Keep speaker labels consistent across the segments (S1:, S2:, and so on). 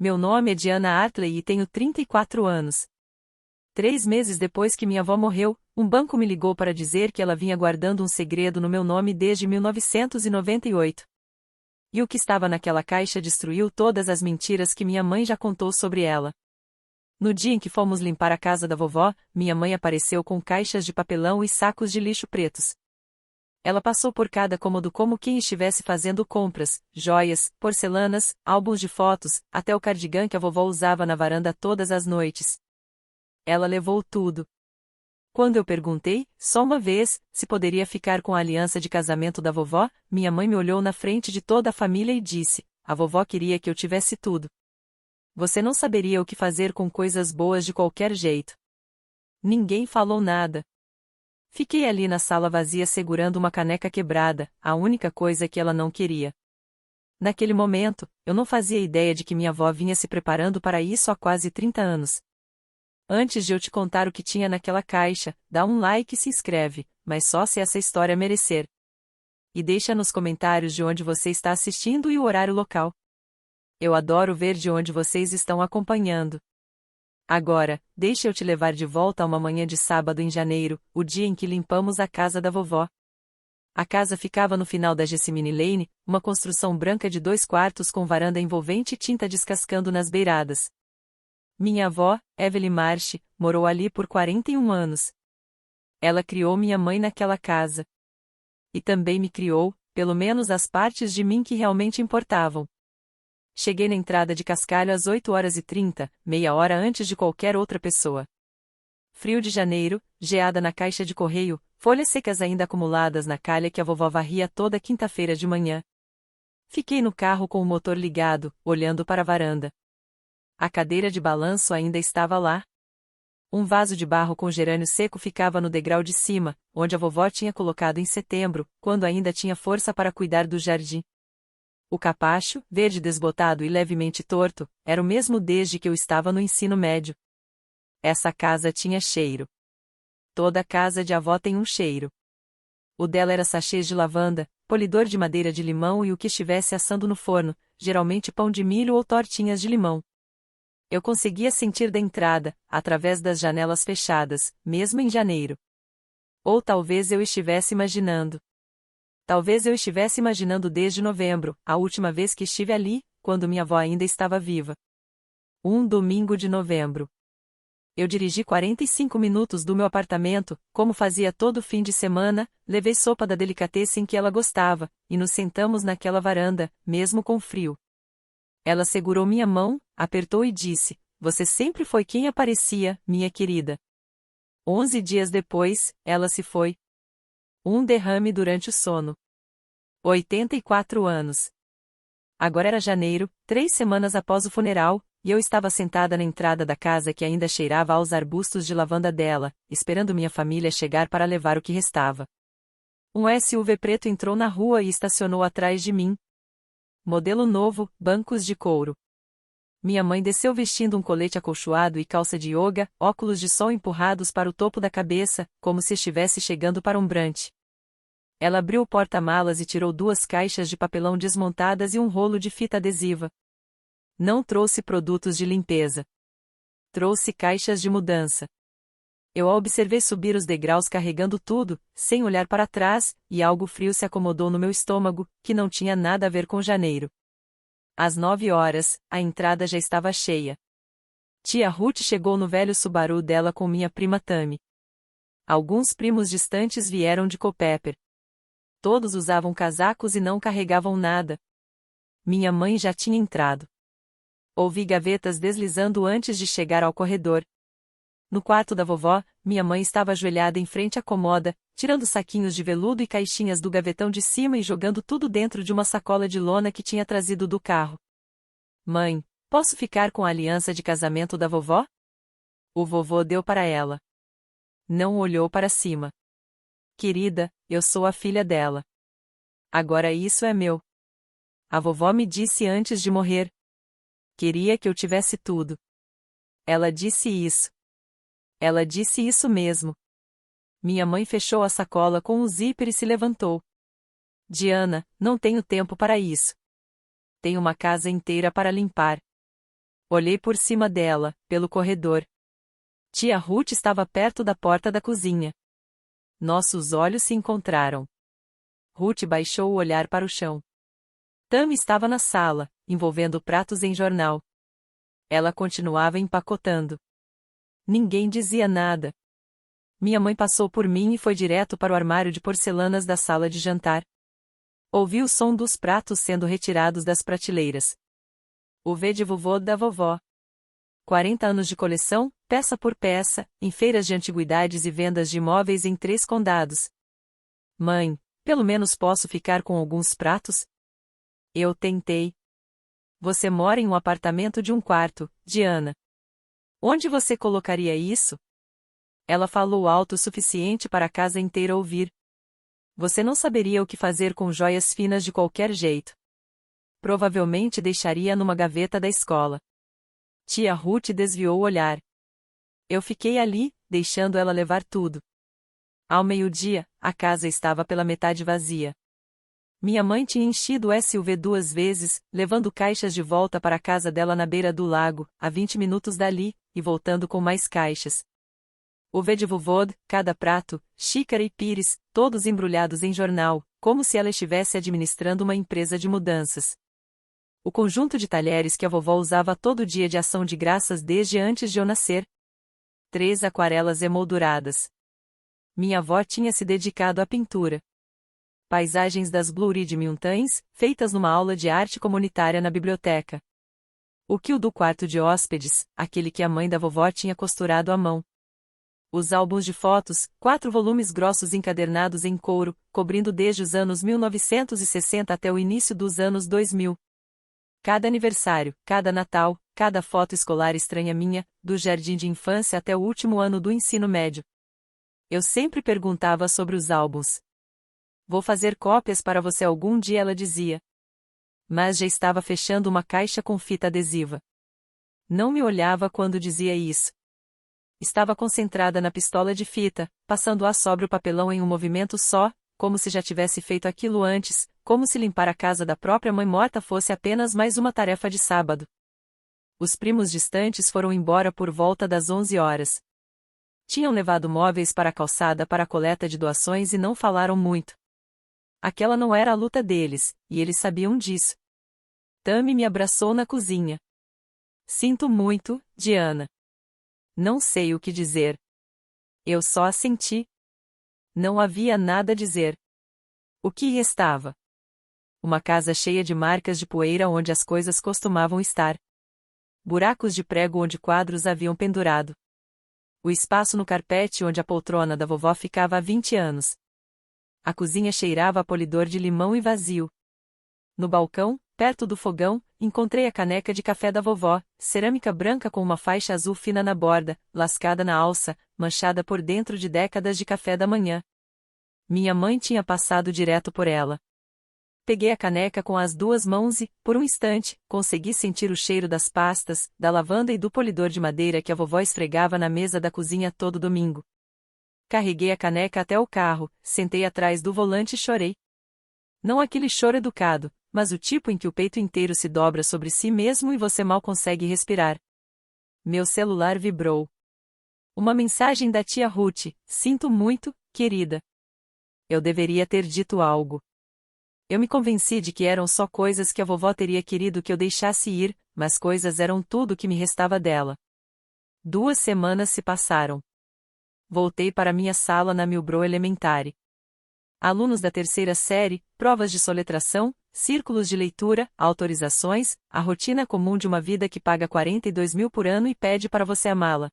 S1: Meu nome é Diana Artley e tenho 34 anos. 3 meses depois que minha avó morreu, um banco me ligou para dizer que ela vinha guardando um segredo no meu nome desde 1998. E o que estava naquela caixa destruiu todas as mentiras que minha mãe já contou sobre ela. No dia em que fomos limpar a casa da vovó, minha mãe apareceu com caixas de papelão e sacos de lixo pretos. Ela passou por cada cômodo como quem estivesse fazendo compras, joias, porcelanas, álbuns de fotos, até o cardigã que a vovó usava na varanda todas as noites. Ela levou tudo. Quando eu perguntei, só uma vez, se poderia ficar com a aliança de casamento da vovó, minha mãe me olhou na frente de toda a família e disse: a vovó queria que eu tivesse tudo. Você não saberia o que fazer com coisas boas de qualquer jeito. Ninguém falou nada. Fiquei ali na sala vazia segurando uma caneca quebrada, a única coisa que ela não queria. Naquele momento, eu não fazia ideia de que minha avó vinha se preparando para isso há quase 30 anos. Antes de eu te contar o que tinha naquela caixa, dá um like e se inscreve, mas só se essa história merecer. E deixa nos comentários de onde você está assistindo e o horário local. Eu adoro ver de onde vocês estão acompanhando. Agora, deixa eu te levar de volta a uma manhã de sábado em janeiro, o dia em que limpamos a casa da vovó. A casa ficava no final da Jessamine Lane, uma construção branca de 2 quartos com varanda envolvente e tinta descascando nas beiradas. Minha avó, Evelyn Marsh, morou ali por 41 anos. Ela criou minha mãe naquela casa. E também me criou, pelo menos as partes de mim que realmente importavam. Cheguei na entrada de Cascalho às 8h30, meia hora antes de qualquer outra pessoa. Frio de janeiro, geada na caixa de correio, folhas secas ainda acumuladas na calha que a vovó varria toda quinta-feira de manhã. Fiquei no carro com o motor ligado, olhando para a varanda. A cadeira de balanço ainda estava lá. Um vaso de barro com gerânio seco ficava no degrau de cima, onde a vovó tinha colocado em setembro, quando ainda tinha força para cuidar do jardim. O capacho, verde desbotado e levemente torto, era o mesmo desde que eu estava no ensino médio. Essa casa tinha cheiro. Toda casa de avó tem um cheiro. O dela era sachês de lavanda, polidor de madeira de limão e o que estivesse assando no forno, geralmente pão de milho ou tortinhas de limão. Eu conseguia sentir da entrada, através das janelas fechadas, mesmo em janeiro. Ou talvez eu estivesse imaginando. Talvez eu estivesse imaginando desde novembro, a última vez que estive ali, quando minha avó ainda estava viva. Um domingo de novembro. Eu dirigi 45 minutos do meu apartamento, como fazia todo fim de semana, levei sopa da delicatessen que ela gostava, e nos sentamos naquela varanda, mesmo com frio. Ela segurou minha mão, apertou e disse: você sempre foi quem aparecia, minha querida. 11 dias depois, ela se foi. Um derrame durante o sono. 84 anos. Agora era janeiro, 3 semanas após o funeral, e eu estava sentada na entrada da casa que ainda cheirava aos arbustos de lavanda dela, esperando minha família chegar para levar o que restava. Um SUV preto entrou na rua e estacionou atrás de mim. Modelo novo, bancos de couro. Minha mãe desceu vestindo um colete acolchoado e calça de yoga, óculos de sol empurrados para o topo da cabeça, como se estivesse chegando para um brunch. Ela abriu o porta-malas e tirou 2 caixas de papelão desmontadas e um rolo de fita adesiva. Não trouxe produtos de limpeza. Trouxe caixas de mudança. Eu a observei subir os degraus carregando tudo, sem olhar para trás, e algo frio se acomodou no meu estômago, que não tinha nada a ver com janeiro. Às 9 horas, a entrada já estava cheia. Tia Ruth chegou no velho Subaru dela com minha prima Tammy. Alguns primos distantes vieram de Culpeper. Todos usavam casacos e não carregavam nada. Minha mãe já tinha entrado. Ouvi gavetas deslizando antes de chegar ao corredor. No quarto da vovó, minha mãe estava ajoelhada em frente à comoda, tirando saquinhos de veludo e caixinhas do gavetão de cima e jogando tudo dentro de uma sacola de lona que tinha trazido do carro. Mãe, posso ficar com a aliança de casamento da vovó? O vovô deu para ela. Não olhou para cima. Querida, eu sou a filha dela. Agora isso é meu. A vovó me disse antes de morrer. Queria que eu tivesse tudo. Ela disse isso. Ela disse isso mesmo. Minha mãe fechou a sacola com um zíper e se levantou. Diana, não tenho tempo para isso. Tenho uma casa inteira para limpar. Olhei por cima dela, pelo corredor. Tia Ruth estava perto da porta da cozinha. Nossos olhos se encontraram. Ruth baixou o olhar para o chão. Tammy estava na sala, envolvendo pratos em jornal. Ela continuava empacotando. Ninguém dizia nada. Minha mãe passou por mim e foi direto para o armário de porcelanas da sala de jantar. Ouvi o som dos pratos sendo retirados das prateleiras. O V de vovô da vovó. 40 anos de coleção, peça por peça, em feiras de antiguidades e vendas de imóveis em 3 condados. Mãe, pelo menos posso ficar com alguns pratos? Eu tentei. Você mora em um apartamento de 1 quarto, Diana. Onde você colocaria isso? Ela falou alto o suficiente para a casa inteira ouvir. Você não saberia o que fazer com joias finas de qualquer jeito. Provavelmente deixaria numa gaveta da escola. Tia Ruth desviou o olhar. Eu fiquei ali, deixando ela levar tudo. Ao meio-dia, a casa estava pela metade vazia. Minha mãe tinha enchido o SUV 2 vezes, levando caixas de volta para a casa dela na beira do lago, a 20 minutos dali, e voltando com mais caixas. O V de vovô, cada prato, xícara e pires, todos embrulhados em jornal, como se ela estivesse administrando uma empresa de mudanças. O conjunto de talheres que a vovó usava todo dia de ação de graças desde antes de eu nascer. 3 aquarelas emolduradas. Minha avó tinha se dedicado à pintura. Paisagens das Blue Ridge Mountains, feitas numa aula de arte comunitária na biblioteca. O quil do quarto de hóspedes, aquele que a mãe da vovó tinha costurado à mão. Os álbuns de fotos, 4 volumes grossos encadernados em couro, cobrindo desde os anos 1960 até o início dos anos 2000. Cada aniversário, cada Natal, cada foto escolar estranha minha, do jardim de infância até o último ano do ensino médio. Eu sempre perguntava sobre os álbuns. Vou fazer cópias para você algum dia, ela dizia. Mas já estava fechando uma caixa com fita adesiva. Não me olhava quando dizia isso. Estava concentrada na pistola de fita, passando-a sobre o papelão em um movimento só, como se já tivesse feito aquilo antes, como se limpar a casa da própria mãe morta fosse apenas mais uma tarefa de sábado. Os primos distantes foram embora por volta das 11 horas. Tinham levado móveis para a calçada para a coleta de doações e não falaram muito. Aquela não era a luta deles, e eles sabiam disso. Tammy me abraçou na cozinha. Sinto muito, Diana. Não sei o que dizer. Eu só assenti. Não havia nada a dizer. O que restava? Uma casa cheia de marcas de poeira onde as coisas costumavam estar. Buracos de prego onde quadros haviam pendurado. O espaço no carpete onde a poltrona da vovó ficava há 20 anos. A cozinha cheirava a polidor de limão e vazio. No balcão, perto do fogão, encontrei a caneca de café da vovó, cerâmica branca com uma faixa azul fina na borda, lascada na alça, manchada por dentro de décadas de café da manhã. Minha mãe tinha passado direto por ela. Peguei a caneca com as 2 mãos e, por um instante, consegui sentir o cheiro das pastas, da lavanda e do polidor de madeira que a vovó esfregava na mesa da cozinha todo domingo. Carreguei a caneca até o carro, sentei atrás do volante e chorei. Não aquele choro educado, mas o tipo em que o peito inteiro se dobra sobre si mesmo e você mal consegue respirar. Meu celular vibrou. Uma mensagem da tia Ruth: sinto muito, querida. Eu deveria ter dito algo. Eu me convenci de que eram só coisas que a vovó teria querido que eu deixasse ir, mas coisas eram tudo o que me restava dela. 2 semanas se passaram. Voltei para minha sala na Milbrow Elementary. Alunos da 3ª série, provas de soletração, círculos de leitura, autorizações, a rotina comum de uma vida que paga 42 mil por ano e pede para você amá-la.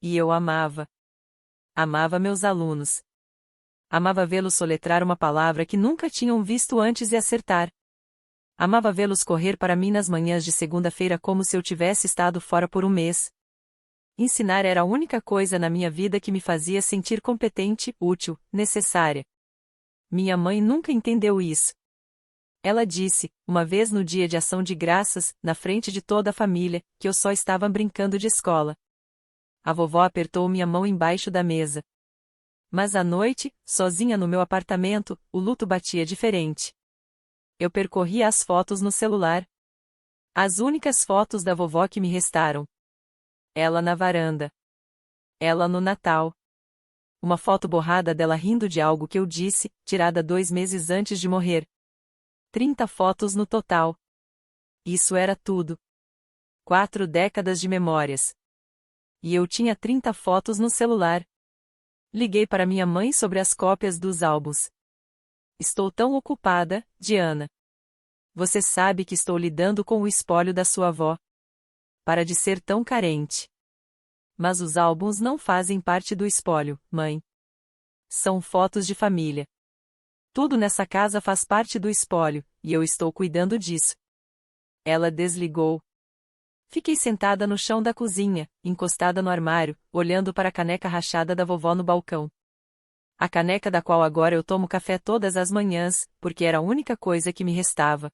S1: E eu amava. Amava meus alunos. Amava vê-los soletrar uma palavra que nunca tinham visto antes e acertar. Amava vê-los correr para mim nas manhãs de segunda-feira como se eu tivesse estado fora por um mês. Ensinar era a única coisa na minha vida que me fazia sentir competente, útil, necessária. Minha mãe nunca entendeu isso. Ela disse, uma vez no dia de ação de graças, na frente de toda a família, que eu só estava brincando de escola. A vovó apertou minha mão embaixo da mesa. Mas à noite, sozinha no meu apartamento, o luto batia diferente. Eu percorria as fotos no celular. As únicas fotos da vovó que me restaram. Ela na varanda. Ela no Natal. Uma foto borrada dela rindo de algo que eu disse, tirada 2 meses antes de morrer. 30 fotos no total. Isso era tudo. 4 décadas de memórias. E eu tinha 30 fotos no celular. Liguei para minha mãe sobre as cópias dos álbuns. Estou tão ocupada, Diana. Você sabe que estou lidando com o espólio da sua avó. Para de ser tão carente. Mas os álbuns não fazem parte do espólio, mãe. São fotos de família. Tudo nessa casa faz parte do espólio, e eu estou cuidando disso. Ela desligou. Fiquei sentada no chão da cozinha, encostada no armário, olhando para a caneca rachada da vovó no balcão. A caneca da qual agora eu tomo café todas as manhãs, porque era a única coisa que me restava.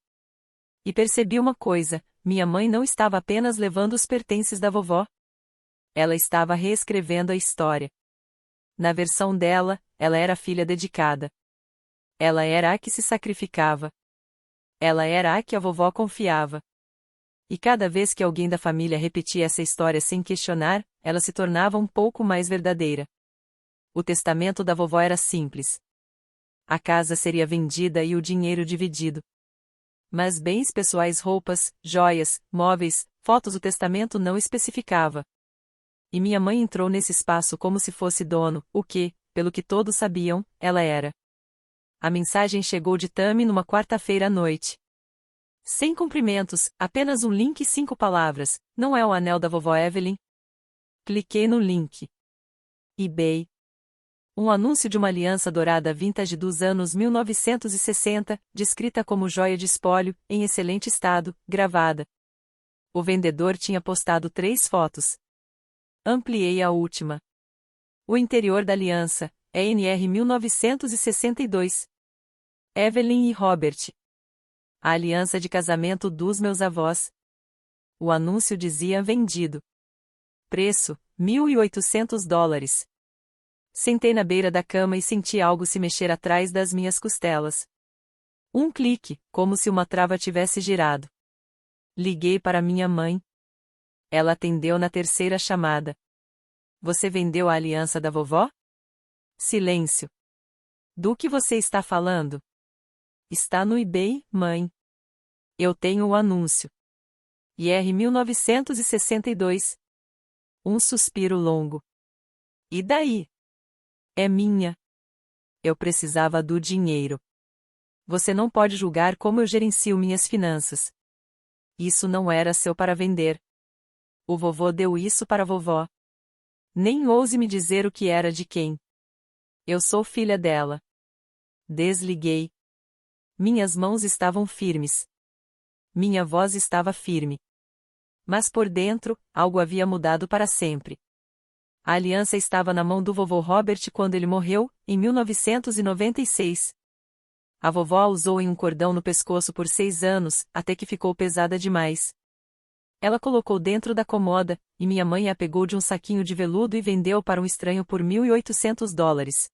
S1: E percebi uma coisa: minha mãe não estava apenas levando os pertences da vovó. Ela estava reescrevendo a história. Na versão dela, ela era a filha dedicada. Ela era a que se sacrificava. Ela era a que a vovó confiava. E cada vez que alguém da família repetia essa história sem questionar, ela se tornava um pouco mais verdadeira. O testamento da vovó era simples. A casa seria vendida e o dinheiro dividido. Mas bens pessoais, roupas, joias, móveis, fotos, o testamento não especificava. E minha mãe entrou nesse espaço como se fosse dono, o que, pelo que todos sabiam, ela era. A mensagem chegou de Tammy numa quarta-feira à noite. Sem cumprimentos, apenas um link e 5 palavras: não é o anel da vovó Evelyn? Cliquei no link. eBay. Um anúncio de uma aliança dourada vintage dos anos 1960, descrita como joia de espólio, em excelente estado, gravada. O vendedor tinha postado 3 fotos. Ampliei a última. O interior da aliança, ENR 1962. Evelyn e Robert. A aliança de casamento dos meus avós. O anúncio dizia vendido. Preço, $1.800. Sentei na beira da cama e senti algo se mexer atrás das minhas costelas. Um clique, como se uma trava tivesse girado. Liguei para minha mãe. Ela atendeu na terceira chamada. Você vendeu a aliança da vovó? Silêncio. Do que você está falando? Está no eBay, mãe. Eu tenho o anúncio. IR 1962. Um suspiro longo. E daí? É minha. Eu precisava do dinheiro. Você não pode julgar como eu gerencio minhas finanças. Isso não era seu para vender. O vovô deu isso para a vovó. Nem ouse me dizer o que era de quem. Eu sou filha dela. Desliguei. Minhas mãos estavam firmes. Minha voz estava firme. Mas por dentro, algo havia mudado para sempre. A aliança estava na mão do vovô Robert quando ele morreu, em 1996. A vovó a usou em um cordão no pescoço por 6 anos, até que ficou pesada demais. Ela colocou dentro da comoda, e minha mãe a pegou de um saquinho de veludo e vendeu para um estranho por $1.800.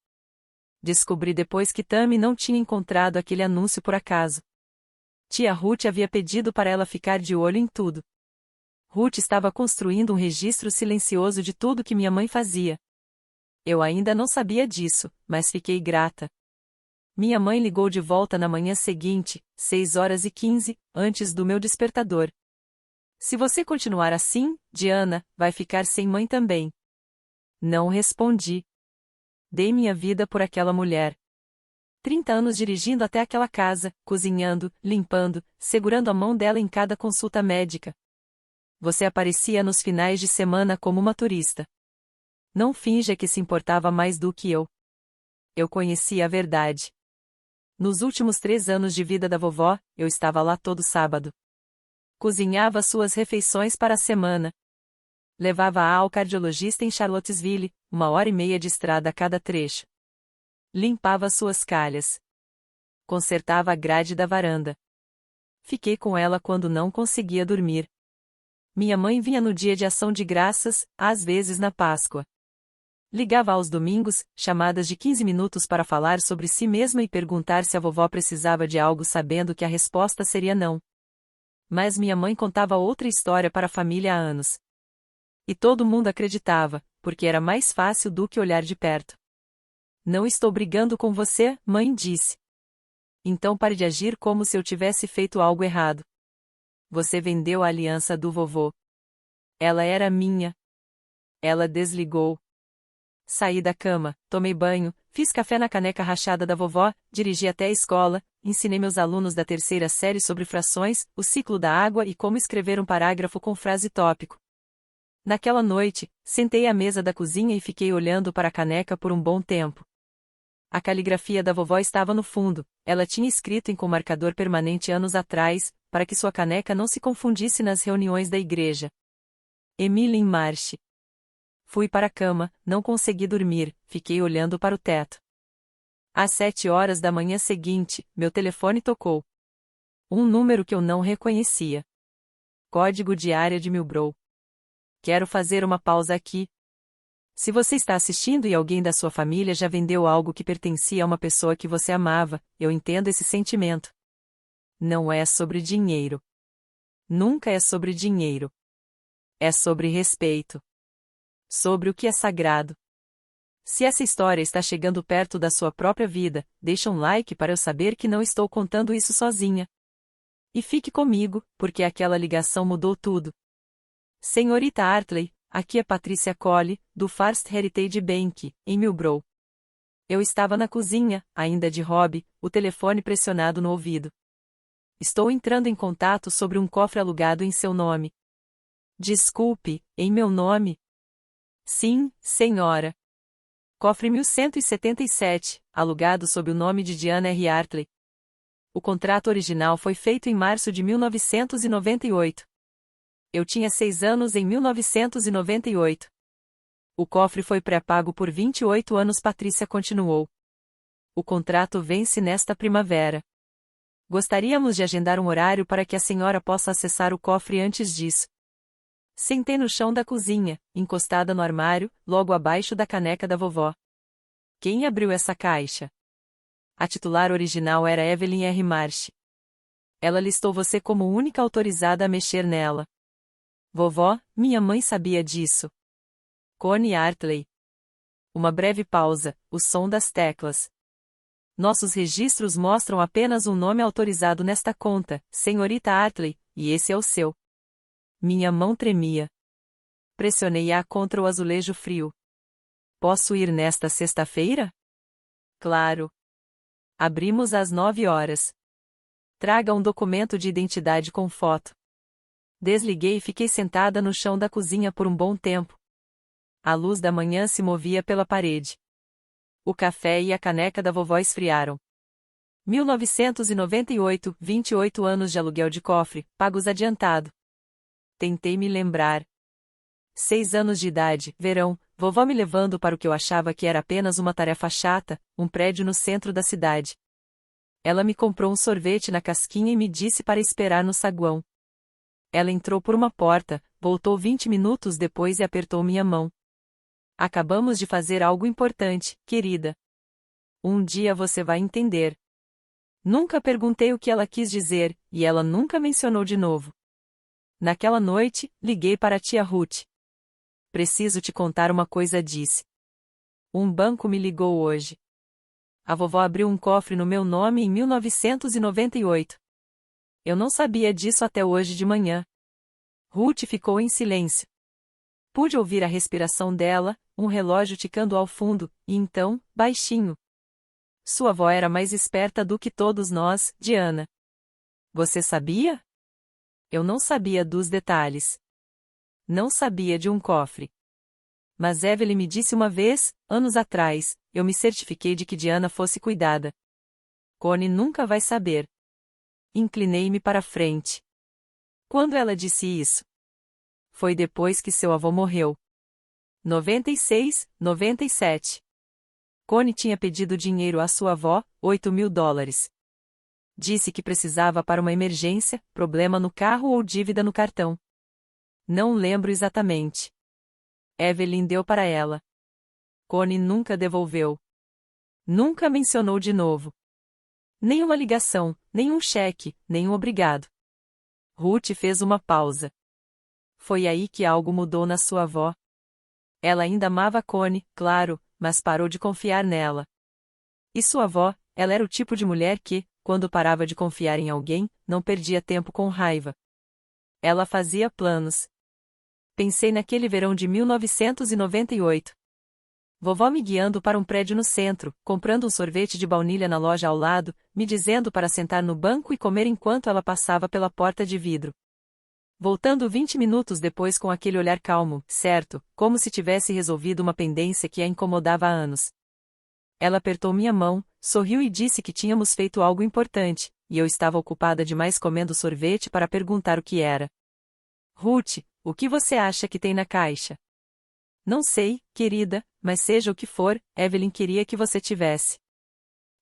S1: Descobri depois que Tammy não tinha encontrado aquele anúncio por acaso. Tia Ruth havia pedido para ela ficar de olho em tudo. Ruth estava construindo um registro silencioso de tudo que minha mãe fazia. Eu ainda não sabia disso, mas fiquei grata. Minha mãe ligou de volta na manhã seguinte, 6h15, antes do meu despertador. Se você continuar assim, Diana, vai ficar sem mãe também. Não respondi. Dei minha vida por aquela mulher. 30 anos dirigindo até aquela casa, cozinhando, limpando, segurando a mão dela em cada consulta médica. Você aparecia nos finais de semana como uma turista. Não finja que se importava mais do que eu. Eu conhecia a verdade. Nos últimos 3 anos de vida da vovó, eu estava lá todo sábado. Cozinhava suas refeições para a semana. Levava-a ao cardiologista em Charlottesville, 1h30 de estrada a cada trecho. Limpava suas calhas. Consertava a grade da varanda. Fiquei com ela quando não conseguia dormir. Minha mãe vinha no dia de ação de graças, às vezes na Páscoa. Ligava aos domingos, chamadas de 15 minutos para falar sobre si mesma e perguntar se a vovó precisava de algo sabendo que a resposta seria não. Mas minha mãe contava outra história para a família há anos. E todo mundo acreditava, porque era mais fácil do que olhar de perto. Não estou brigando com você, mãe disse. Então pare de agir como se eu tivesse feito algo errado. Você vendeu a aliança do vovô. Ela era minha. Ela desligou. Saí da cama, tomei banho, fiz café na caneca rachada da vovó, dirigi até a escola, ensinei meus alunos da terceira série sobre frações, o ciclo da água e como escrever um parágrafo com frase tópico. Naquela noite, sentei à mesa da cozinha e fiquei olhando para a caneca por um bom tempo. A caligrafia da vovó estava no fundo, ela tinha escrito com marcador permanente anos atrás, para que sua caneca não se confundisse nas reuniões da igreja. Emile em Marche. Fui para a cama, não consegui dormir, fiquei olhando para o teto. Às 7 horas da manhã seguinte, meu telefone tocou. Um número que eu não reconhecia. Código de área de Millbrook. Quero fazer uma pausa aqui. Se você está assistindo e alguém da sua família já vendeu algo que pertencia a uma pessoa que você amava, eu entendo esse sentimento. Não é sobre dinheiro. Nunca é sobre dinheiro. É sobre respeito. Sobre o que é sagrado. Se essa história está chegando perto da sua própria vida, deixa um like para eu saber que não estou contando isso sozinha. E fique comigo, porque aquela ligação mudou tudo. Senhorita Hartley, aqui é Patrícia Cole, do First Heritage Bank, em Millbrook. Eu estava na cozinha, ainda de hobby, o telefone pressionado no ouvido. Estou entrando em contato sobre um cofre alugado em seu nome. Desculpe, em meu nome? Sim, senhora. Cofre 1177, alugado sob o nome de Diana R. Hartley. O contrato original foi feito em março de 1998. Eu tinha 6 anos em 1998. O cofre foi pré-pago por 28 anos. Patrícia continuou. O contrato vence nesta primavera. Gostaríamos de agendar um horário para que a senhora possa acessar o cofre antes disso. Sentei no chão da cozinha, encostada no armário, logo abaixo da caneca da vovó. Quem abriu essa caixa? A titular original era Evelyn R. Marche. Ela listou você como única autorizada a mexer nela. Vovó, minha mãe sabia disso. Connie Hartley. Uma breve pausa, o som das teclas. Nossos registros mostram apenas um nome autorizado nesta conta, senhorita Hartley, e esse é o seu. Minha mão tremia. Pressionei-a contra o azulejo frio. Posso ir nesta sexta-feira? Claro. Abrimos às 9 horas. Traga um documento de identidade com foto. Desliguei e fiquei sentada no chão da cozinha por um bom tempo. A luz da manhã se movia pela parede. O café e a caneca da vovó esfriaram. 1998, 28 anos de aluguel de cofre, pagos adiantado. Tentei me lembrar. 6 anos de idade, verão, vovó me levando para o que eu achava que era apenas uma tarefa chata, um prédio no centro da cidade. Ela me comprou um sorvete na casquinha e me disse para esperar no saguão. Ela entrou por uma porta, voltou 20 minutos depois e apertou minha mão. Acabamos de fazer algo importante, querida. Um dia você vai entender. Nunca perguntei o que ela quis dizer, e ela nunca mencionou de novo. Naquela noite, liguei para a tia Ruth. Preciso te contar uma coisa, disse. Um banco me ligou hoje. A vovó abriu um cofre no meu nome em 1998. Eu não sabia disso até hoje de manhã. Ruth ficou em silêncio. Pude ouvir a respiração dela, um relógio ticando ao fundo, e então, baixinho. Sua avó era mais esperta do que todos nós, Diana. Você sabia? Eu não sabia dos detalhes. Não sabia de um cofre. Mas Evelyn me disse uma vez, anos atrás, eu me certifiquei de que Diana fosse cuidada. Connie nunca vai saber. Inclinei-me para a frente. Quando ela disse isso? Foi depois que seu avô morreu. 96, 97. Connie tinha pedido dinheiro à sua avó, $8.000. Disse que precisava para uma emergência, problema no carro ou dívida no cartão. Não lembro exatamente. Evelyn deu para ela. Connie nunca devolveu. Nunca mencionou de novo. Nenhuma ligação, nenhum cheque, nenhum obrigado. Ruth fez uma pausa. Foi aí que algo mudou na sua avó. Ela ainda amava Connie, claro, mas parou de confiar nela. E sua avó, ela era o tipo de mulher que, quando parava de confiar em alguém, não perdia tempo com raiva. Ela fazia planos. Pensei naquele verão de 1998. Vovó me guiando para um prédio no centro, comprando um sorvete de baunilha na loja ao lado, me dizendo para sentar no banco e comer enquanto ela passava pela porta de vidro. Voltando 20 minutos depois com aquele olhar calmo, certo, como se tivesse resolvido uma pendência que a incomodava há anos. Ela apertou minha mão, sorriu e disse que tínhamos feito algo importante, e eu estava ocupada demais comendo sorvete para perguntar o que era. Ruth, o que você acha que tem na caixa? Não sei, querida, mas seja o que for, Evelyn queria que você tivesse.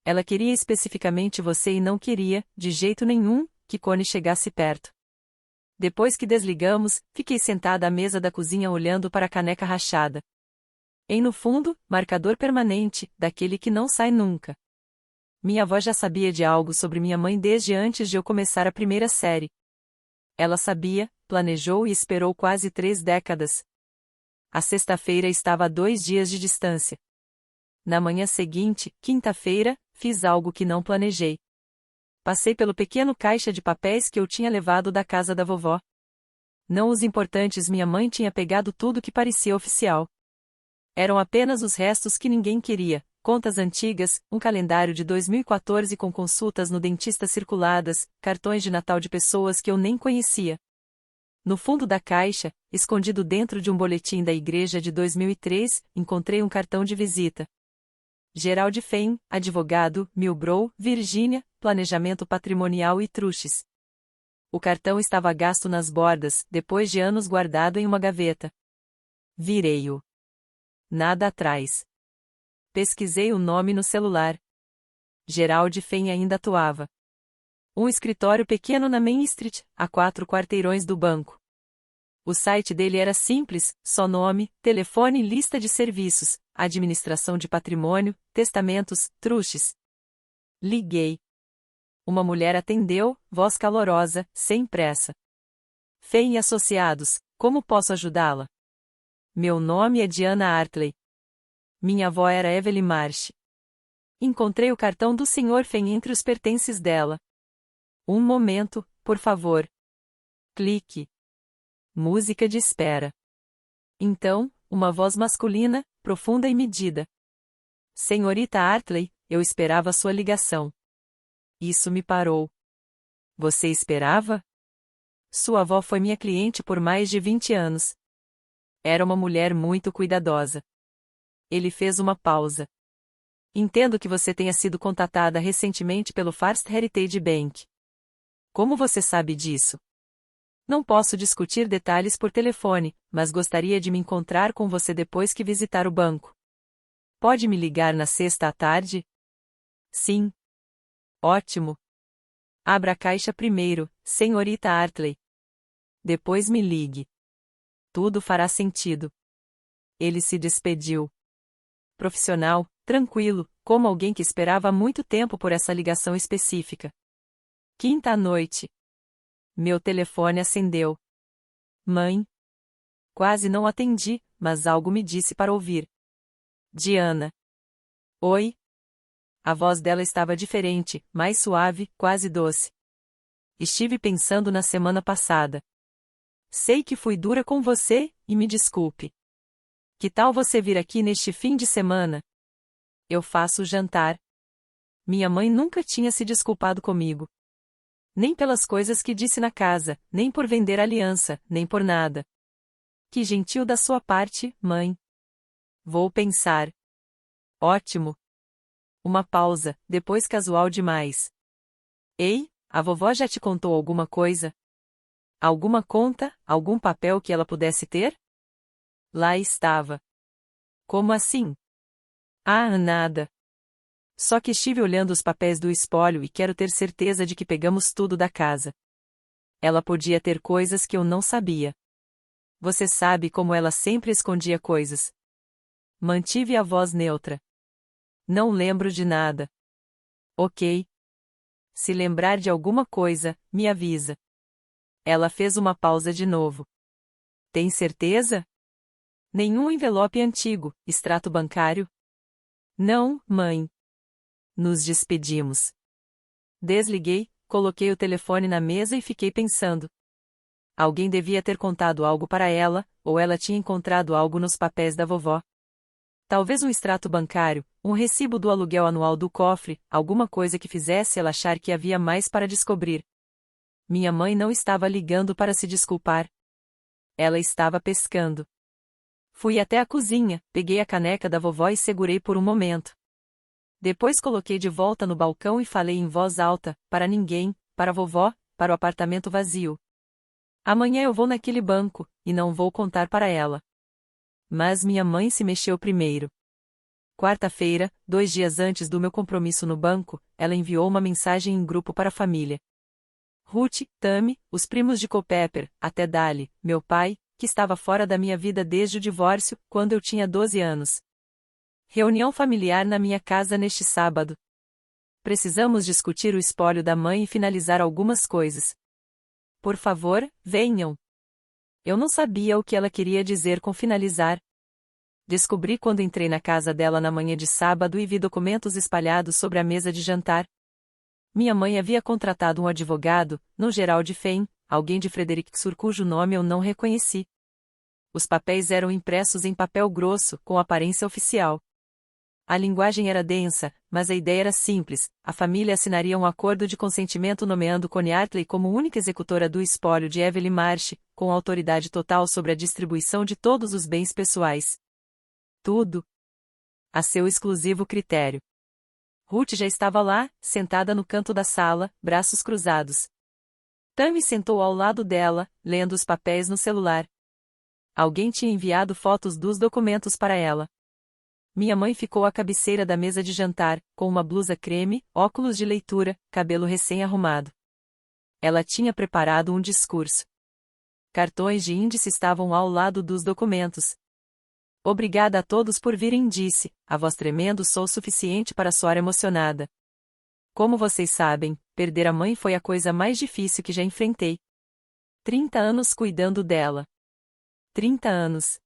S1: Ela queria especificamente você e não queria, de jeito nenhum, que Connie chegasse perto. Depois que desligamos, fiquei sentada à mesa da cozinha olhando para a caneca rachada. No fundo, marcador permanente, daquele que não sai nunca. Minha avó já sabia de algo sobre minha mãe desde antes de eu começar a primeira série. Ela sabia, planejou e esperou quase 3 décadas. A sexta-feira estava a 2 dias de distância. Na manhã seguinte, quinta-feira, fiz algo que não planejei. Passei pelo pequeno caixa de papéis que eu tinha levado da casa da vovó. Não os importantes, minha mãe tinha pegado tudo que parecia oficial. Eram apenas os restos que ninguém queria, contas antigas, um calendário de 2014 com consultas no dentista circuladas, cartões de Natal de pessoas que eu nem conhecia. No fundo da caixa, escondido dentro de um boletim da igreja de 2003, encontrei um cartão de visita. Gerald Fein, advogado, Millbrow, Virgínia, planejamento patrimonial e truches. O cartão estava gasto nas bordas, depois de anos guardado em uma gaveta. Virei-o. Nada atrás. Pesquisei o nome no celular. Gerald Fein ainda atuava. Um escritório pequeno na Main Street, a 4 quarteirões do banco. O site dele era simples, só nome, telefone e lista de serviços, administração de patrimônio, testamentos, truches. Liguei. Uma mulher atendeu, voz calorosa, sem pressa. Fein e Associados, como posso ajudá-la? Meu nome é Diana Hartley. Minha avó era Evelyn Marsh. Encontrei o cartão do Sr. Fein entre os pertences dela. Um momento, por favor. Clique. Música de espera. Então, uma voz masculina, profunda e medida. Senhorita Hartley, eu esperava sua ligação. Isso me parou. Você esperava? Sua avó foi minha cliente por mais de 20 anos. Era uma mulher muito cuidadosa. Ele fez uma pausa. Entendo que você tenha sido contatada recentemente pelo First Heritage Bank. Como você sabe disso? Não posso discutir detalhes por telefone, mas gostaria de me encontrar com você depois que visitar o banco. Pode me ligar na sexta à tarde? Sim. Ótimo. Abra a caixa primeiro, senhorita Hartley. Depois me ligue. Tudo fará sentido. Ele se despediu. Profissional, tranquilo, como alguém que esperava há muito tempo por essa ligação específica. Quinta à noite. Meu telefone acendeu. Mãe. Quase não atendi, mas algo me disse para ouvir. Diana. Oi? A voz dela estava diferente, mais suave, quase doce. Estive pensando na semana passada. Sei que fui dura com você, e me desculpe. Que tal você vir aqui neste fim de semana? Eu faço o jantar. Minha mãe nunca tinha se desculpado comigo. Nem pelas coisas que disse na casa, nem por vender aliança, nem por nada. Que gentil da sua parte, mãe. Vou pensar. Ótimo. Uma pausa, depois casual demais. Ei, a vovó já te contou alguma coisa? Alguma conta, algum papel que ela pudesse ter? Lá estava. Como assim? Ah, nada. Só que estive olhando os papéis do espólio e quero ter certeza de que pegamos tudo da casa. Ela podia ter coisas que eu não sabia. Você sabe como ela sempre escondia coisas. Mantive a voz neutra. Não lembro de nada. Ok. Se lembrar de alguma coisa, me avisa. Ela fez uma pausa de novo. Tem certeza? Nenhum envelope antigo, extrato bancário? Não, mãe. Nos despedimos. Desliguei, coloquei o telefone na mesa e fiquei pensando. Alguém devia ter contado algo para ela, ou ela tinha encontrado algo nos papéis da vovó. Talvez um extrato bancário, um recibo do aluguel anual do cofre, alguma coisa que fizesse ela achar que havia mais para descobrir. Minha mãe não estava ligando para se desculpar. Ela estava pescando. Fui até a cozinha, peguei a caneca da vovó e segurei por um momento. Depois coloquei de volta no balcão e falei em voz alta, para ninguém, para a vovó, para o apartamento vazio. Amanhã eu vou naquele banco, e não vou contar para ela. Mas minha mãe se mexeu primeiro. Quarta-feira, 2 dias antes do meu compromisso no banco, ela enviou uma mensagem em grupo para a família. Ruth, Tammy, os primos de Culpeper, até Dali, meu pai, que estava fora da minha vida desde o divórcio, quando eu tinha 12 anos. Reunião familiar na minha casa neste sábado. Precisamos discutir o espólio da mãe e finalizar algumas coisas. Por favor, venham. Eu não sabia o que ela queria dizer com finalizar. Descobri quando entrei na casa dela na manhã de sábado e vi documentos espalhados sobre a mesa de jantar. Minha mãe havia contratado um advogado, no Gerald Fehn, alguém de Fredericksburg cujo nome eu não reconheci. Os papéis eram impressos em papel grosso, com aparência oficial. A linguagem era densa, mas a ideia era simples: a família assinaria um acordo de consentimento nomeando Connie Hartley como única executora do espólio de Evelyn Marsh, com autoridade total sobre a distribuição de todos os bens pessoais. Tudo a seu exclusivo critério. Ruth já estava lá, sentada no canto da sala, braços cruzados. Tammy sentou ao lado dela, lendo os papéis no celular. Alguém tinha enviado fotos dos documentos para ela. Minha mãe ficou à cabeceira da mesa de jantar, com uma blusa creme, óculos de leitura, cabelo recém-arrumado. Ela tinha preparado um discurso. Cartões de índice estavam ao lado dos documentos. Obrigada a todos por virem, disse, a voz tremendo sou suficiente para soar emocionada. Como vocês sabem, perder a mãe foi a coisa mais difícil que já enfrentei. 30 anos cuidando dela. 30 anos.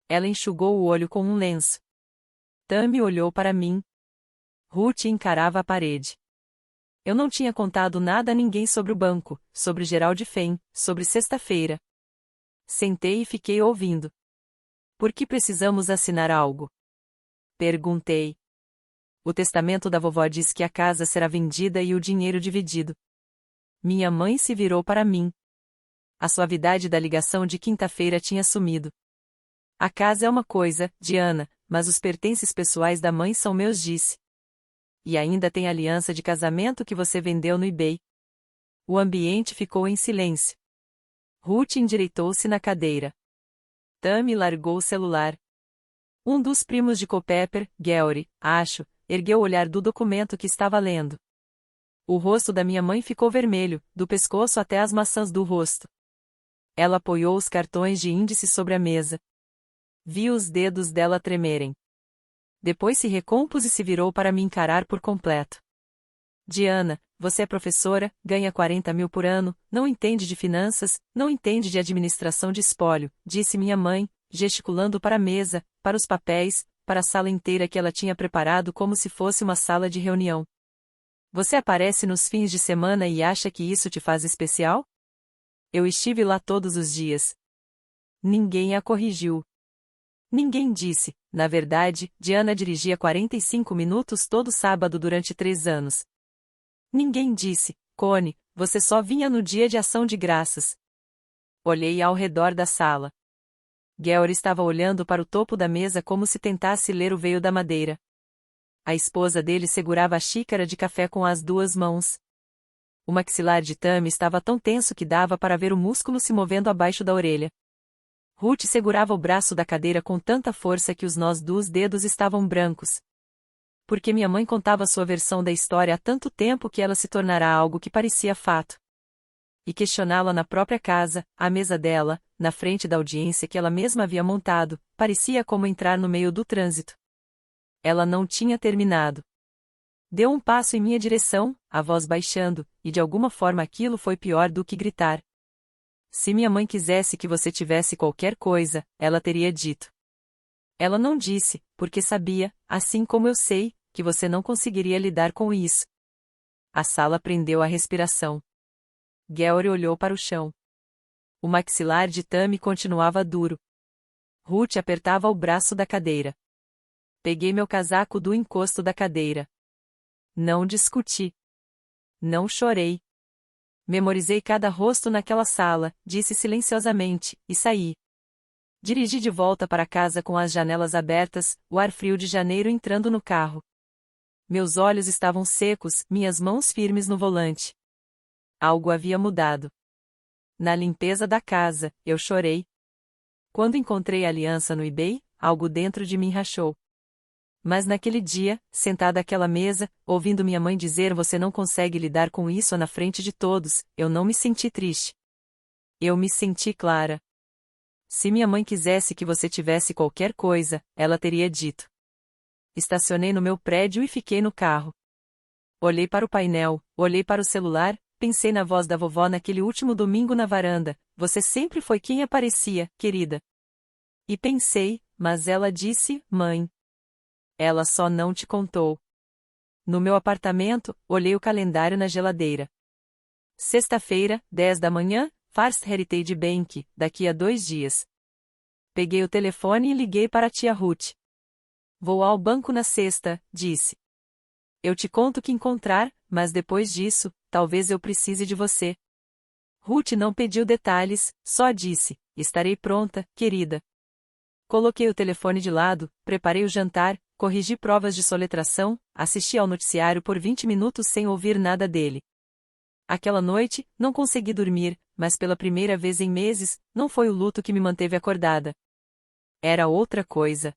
S1: Ela enxugou o olho com um lenço. Tammy olhou para mim. Ruth encarava a parede. Eu não tinha contado nada a ninguém sobre o banco, sobre Gerald Fehn, sobre sexta-feira. Sentei e fiquei ouvindo. Por que precisamos assinar algo? Perguntei. O testamento da vovó diz que a casa será vendida e o dinheiro dividido. Minha mãe se virou para mim. A suavidade da ligação de quinta-feira tinha sumido. A casa é uma coisa, Diana, mas os pertences pessoais da mãe são meus, disse. E ainda tem a aliança de casamento que você vendeu no eBay. O ambiente ficou em silêncio. Ruth endireitou-se na cadeira. Tammy largou o celular. Um dos primos de Culpeper, Georg, acho, ergueu o olhar do documento que estava lendo. O rosto da minha mãe ficou vermelho, do pescoço até as maçãs do rosto. Ela apoiou os cartões de índice sobre a mesa. Vi os dedos dela tremerem. Depois se recompôs e se virou para me encarar por completo. Diana, você é professora, ganha 40 mil por ano, não entende de finanças, não entende de administração de espólio, disse minha mãe, gesticulando para a mesa, para os papéis, para a sala inteira que ela tinha preparado como se fosse uma sala de reunião. Você aparece nos fins de semana e acha que isso te faz especial? Eu estive lá todos os dias. Ninguém a corrigiu. Ninguém disse, na verdade, Diana dirigia 45 minutos todo sábado durante 3 anos. Ninguém disse, Connie, você só vinha no dia de ação de graças. Olhei ao redor da sala. Georg estava olhando para o topo da mesa como se tentasse ler o veio da madeira. A esposa dele segurava a xícara de café com as 2 mãos. O maxilar de Tammy estava tão tenso que dava para ver o músculo se movendo abaixo da orelha. Ruth segurava o braço da cadeira com tanta força que os nós dos dedos estavam brancos. Porque minha mãe contava sua versão da história há tanto tempo que ela se tornará algo que parecia fato. E questioná-la na própria casa, à mesa dela, na frente da audiência que ela mesma havia montado, parecia como entrar no meio do trânsito. Ela não tinha terminado. Deu um passo em minha direção, a voz baixando, e de alguma forma aquilo foi pior do que gritar. Se minha mãe quisesse que você tivesse qualquer coisa, ela teria dito. Ela não disse, porque sabia, assim como eu sei, que você não conseguiria lidar com isso. A sala prendeu a respiração. Georg olhou para o chão. O maxilar de Tammy continuava duro. Ruth apertava o braço da cadeira. Peguei meu casaco do encosto da cadeira. Não discuti. Não chorei. Memorizei cada rosto naquela sala, disse silenciosamente, e saí. Dirigi de volta para casa com as janelas abertas, o ar frio de janeiro entrando no carro. Meus olhos estavam secos, minhas mãos firmes no volante. Algo havia mudado. Na limpeza da casa, eu chorei. Quando encontrei a aliança no eBay, algo dentro de mim rachou. Mas naquele dia, sentada àquela mesa, ouvindo minha mãe dizer você não consegue lidar com isso na frente de todos, eu não me senti triste. Eu me senti clara. Se minha mãe quisesse que você tivesse qualquer coisa, ela teria dito. Estacionei no meu prédio e fiquei no carro. Olhei para o painel, olhei para o celular, pensei na voz da vovó naquele último domingo na varanda, você sempre foi quem aparecia, querida. E pensei, mas ela disse, mãe. Ela só não te contou. No meu apartamento, olhei o calendário na geladeira. Sexta-feira, 10 da manhã, First Heritage Bank, daqui a 2 dias. Peguei o telefone e liguei para a tia Ruth. Vou ao banco na sexta, disse. Eu te conto o que encontrar, mas depois disso, talvez eu precise de você. Ruth não pediu detalhes, só disse, estarei pronta, querida. Coloquei o telefone de lado, preparei o jantar, corrigi provas de soletração, assisti ao noticiário por 20 minutos sem ouvir nada dele. Aquela noite, não consegui dormir, mas pela primeira vez em meses, não foi o luto que me manteve acordada. Era outra coisa.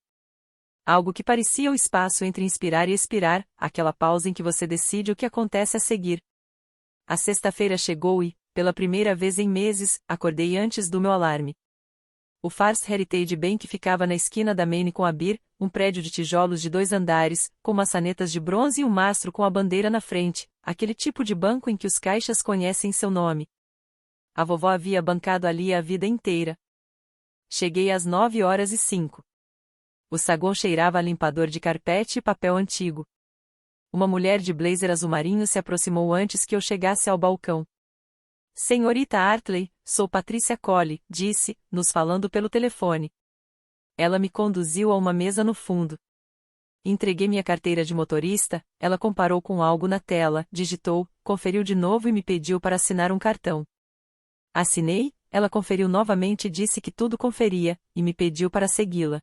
S1: Algo que parecia o espaço entre inspirar e expirar, aquela pausa em que você decide o que acontece a seguir. A sexta-feira chegou e, pela primeira vez em meses, acordei antes do meu alarme. O First Heritage Bank ficava na esquina da Main com a Bir, um prédio de tijolos de 2 andares, com maçanetas de bronze e um mastro com a bandeira na frente, aquele tipo de banco em que os caixas conhecem seu nome. A vovó havia bancado ali a vida inteira. Cheguei às 9h05. O saguão cheirava a limpador de carpete e papel antigo. Uma mulher de blazer azul marinho se aproximou antes que eu chegasse ao balcão. Senhorita Hartley, sou Patrícia Collie, disse, nos falando pelo telefone. Ela me conduziu a uma mesa no fundo. Entreguei minha carteira de motorista, ela comparou com algo na tela, digitou, conferiu de novo e me pediu para assinar um cartão. Assinei, ela conferiu novamente e disse que tudo conferia, e me pediu para segui-la.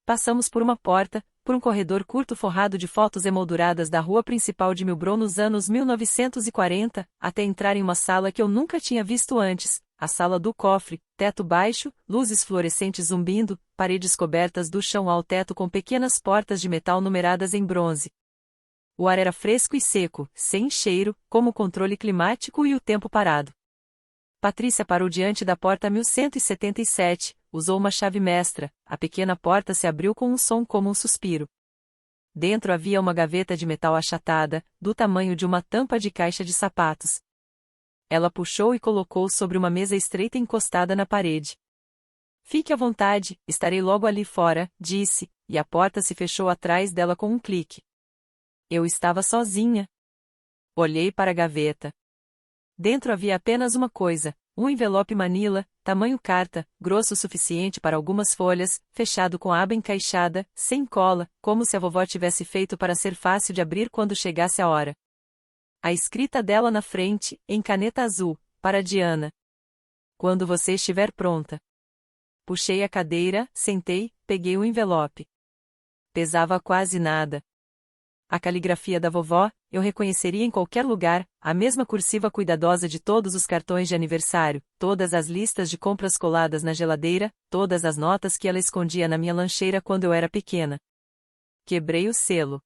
S1: Passamos por uma porta, por um corredor curto forrado de fotos emolduradas da rua principal de Millbrow nos anos 1940, até entrar em uma sala que eu nunca tinha visto antes, a sala do cofre, teto baixo, luzes fluorescentes zumbindo, paredes cobertas do chão ao teto com pequenas portas de metal numeradas em bronze. O ar era fresco e seco, sem cheiro, como o controle climático e o tempo parado. Patrícia parou diante da porta 1177, usou uma chave mestra, a pequena porta se abriu com um som como um suspiro. Dentro havia uma gaveta de metal achatada, do tamanho de uma tampa de caixa de sapatos. Ela puxou e colocou sobre uma mesa estreita encostada na parede. Fique à vontade, estarei logo ali fora, disse, e a porta se fechou atrás dela com um clique. Eu estava sozinha. Olhei para a gaveta. Dentro havia apenas uma coisa, um envelope manila, tamanho carta, grosso o suficiente para algumas folhas, fechado com a aba encaixada, sem cola, como se a vovó tivesse feito para ser fácil de abrir quando chegasse a hora. A escrita dela na frente, em caneta azul, para Diana. Quando você estiver pronta. Puxei a cadeira, sentei, peguei o envelope. Pesava quase nada. A caligrafia da vovó, eu reconheceria em qualquer lugar, a mesma cursiva cuidadosa de todos os cartões de aniversário, todas as listas de compras coladas na geladeira, todas as notas que ela escondia na minha lancheira quando eu era pequena. Quebrei o selo.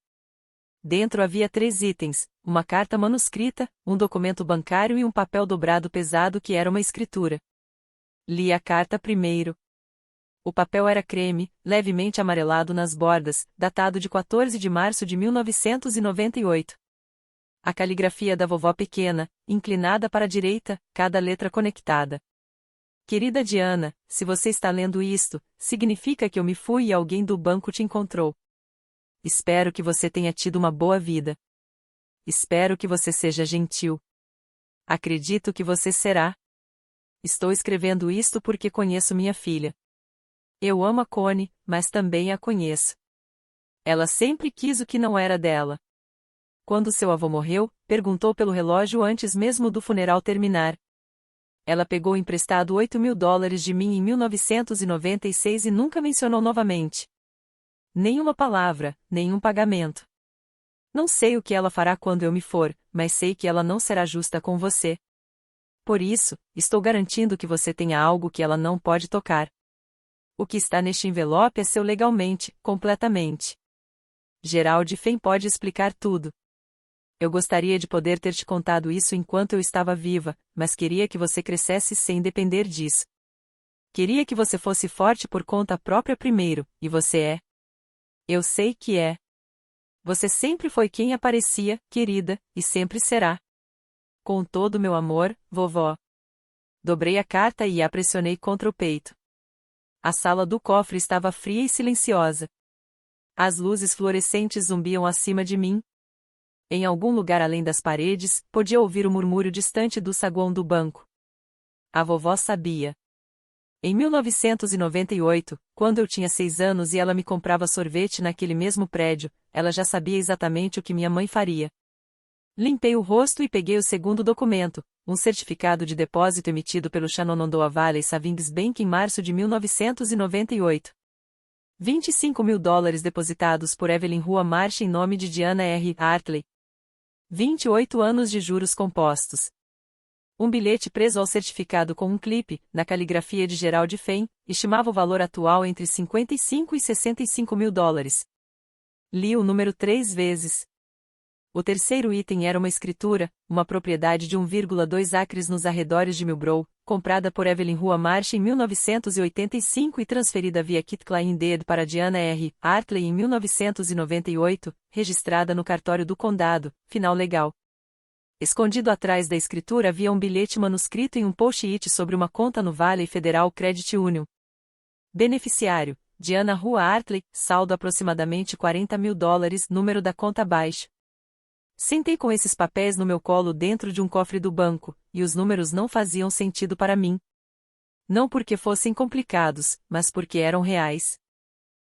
S1: Dentro havia 3 itens, uma carta manuscrita, um documento bancário e um papel dobrado pesado que era uma escritura. Li a carta primeiro. O papel era creme, levemente amarelado nas bordas, datado de 14 de março de 1998. A caligrafia da vovó pequena, inclinada para a direita, cada letra conectada. Querida Diana, se você está lendo isto, significa que eu me fui e alguém do banco te encontrou. Espero que você tenha tido uma boa vida. Espero que você seja gentil. Acredito que você será. Estou escrevendo isto porque conheço minha filha. Eu amo a Connie, mas também a conheço. Ela sempre quis o que não era dela. Quando seu avô morreu, perguntou pelo relógio antes mesmo do funeral terminar. Ela pegou emprestado $8.000 de mim em 1996 e nunca mencionou novamente. Nenhuma palavra, nenhum pagamento. Não sei o que ela fará quando eu me for, mas sei que ela não será justa com você. Por isso, estou garantindo que você tenha algo que ela não pode tocar. O que está neste envelope é seu legalmente, completamente. Gerald Fenn pode explicar tudo. Eu gostaria de poder ter te contado isso enquanto eu estava viva, mas queria que você crescesse sem depender disso. Queria que você fosse forte por conta própria primeiro, e você é. Eu sei que é. Você sempre foi quem aparecia, querida, e sempre será. Com todo o meu amor, vovó. Dobrei a carta e a pressionei contra o peito. A sala do cofre estava fria e silenciosa. As luzes fluorescentes zumbiam acima de mim. Em algum lugar além das paredes, podia ouvir o murmúrio distante do saguão do banco. A vovó sabia. Em 1998, quando eu tinha 6 anos e ela me comprava sorvete naquele mesmo prédio, ela já sabia exatamente o que minha mãe faria. Limpei o rosto e peguei o segundo documento, um certificado de depósito emitido pelo Shenandoah Valley Savings Bank em março de 1998. $25.000 depositados por Evelyn Rua Marsh em nome de Diana R. Hartley. 28 anos de juros compostos. Um bilhete preso ao certificado com um clipe, na caligrafia de Gerald Fenn, estimava o valor atual entre $55 e $65.000. Li o número 3 vezes. O terceiro item era uma escritura, uma propriedade de 1,2 acres nos arredores de Millbrook, comprada por Evelyn Rua Marsh em 1985 e transferida via quitclaim deed para Diana R. Hartley em 1998, registrada no cartório do condado, final legal. Escondido atrás da escritura havia um bilhete manuscrito em um post-it sobre uma conta no Valley Federal Credit Union. Beneficiário: Diana Rua Hartley, saldo aproximadamente $40.000, número da conta baixo. Sentei com esses papéis no meu colo dentro de um cofre do banco, e os números não faziam sentido para mim. Não porque fossem complicados, mas porque eram reais.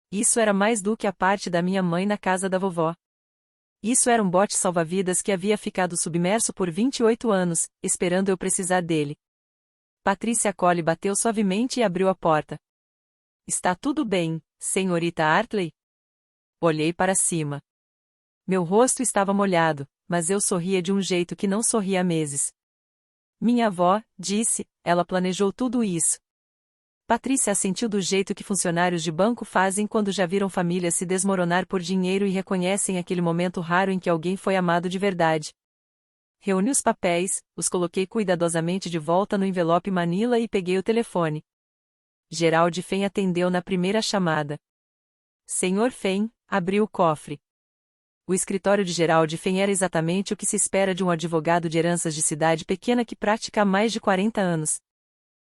S1: Isso era mais do que a parte da minha mãe na casa da vovó. Isso era um bote salva-vidas que havia ficado submerso por 28 anos, esperando eu precisar dele. Patrícia Cole bateu suavemente e abriu a porta. Está tudo bem, senhorita Hartley? Olhei para cima. Meu rosto estava molhado, mas eu sorria de um jeito que não sorria há meses. Minha avó, disse, ela planejou tudo isso. Patrícia assentiu do jeito que funcionários de banco fazem quando já viram famílias se desmoronar por dinheiro e reconhecem aquele momento raro em que alguém foi amado de verdade. Reuni os papéis, os coloquei cuidadosamente de volta no envelope manila e peguei o telefone. Gerald Fenn atendeu na primeira chamada. Senhor Fenn, abriu o cofre. O escritório de Gerald Fenn era exatamente o que se espera de um advogado de heranças de cidade pequena que pratica há mais de 40 anos.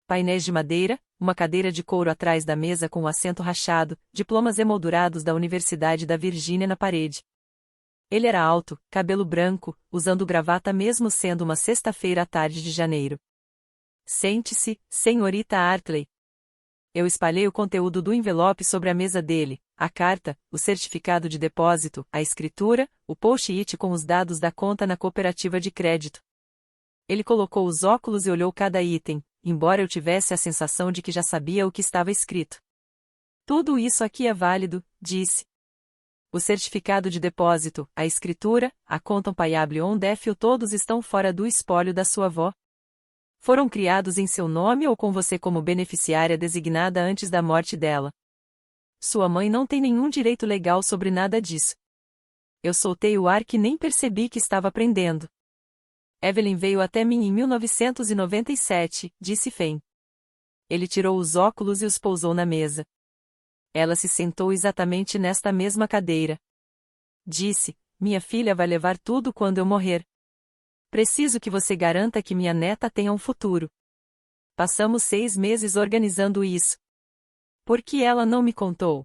S1: Painéis de madeira, uma cadeira de couro atrás da mesa com um assento rachado, diplomas emoldurados da Universidade da Virgínia na parede. Ele era alto, cabelo branco, usando gravata mesmo sendo uma sexta-feira à tarde de janeiro. Sente-se, senhorita Hartley. Eu espalhei o conteúdo do envelope sobre a mesa dele, a carta, o certificado de depósito, a escritura, o post-it com os dados da conta na cooperativa de crédito. Ele colocou os óculos e olhou cada item, embora eu tivesse a sensação de que já sabia o que estava escrito. Tudo isso aqui é válido, disse. O certificado de depósito, a escritura, a conta payable on defio todos estão fora do espólio da sua avó. Foram criados em seu nome ou com você como beneficiária designada antes da morte dela. Sua mãe não tem nenhum direito legal sobre nada disso. Eu soltei o ar que nem percebi que estava prendendo. Evelyn veio até mim em 1997, disse Fenn. Ele tirou os óculos e os pousou na mesa. Ela se sentou exatamente nesta mesma cadeira. Disse, minha filha vai levar tudo quando eu morrer. Preciso que você garanta que minha neta tenha um futuro. Passamos 6 meses organizando isso. Por que ela não me contou?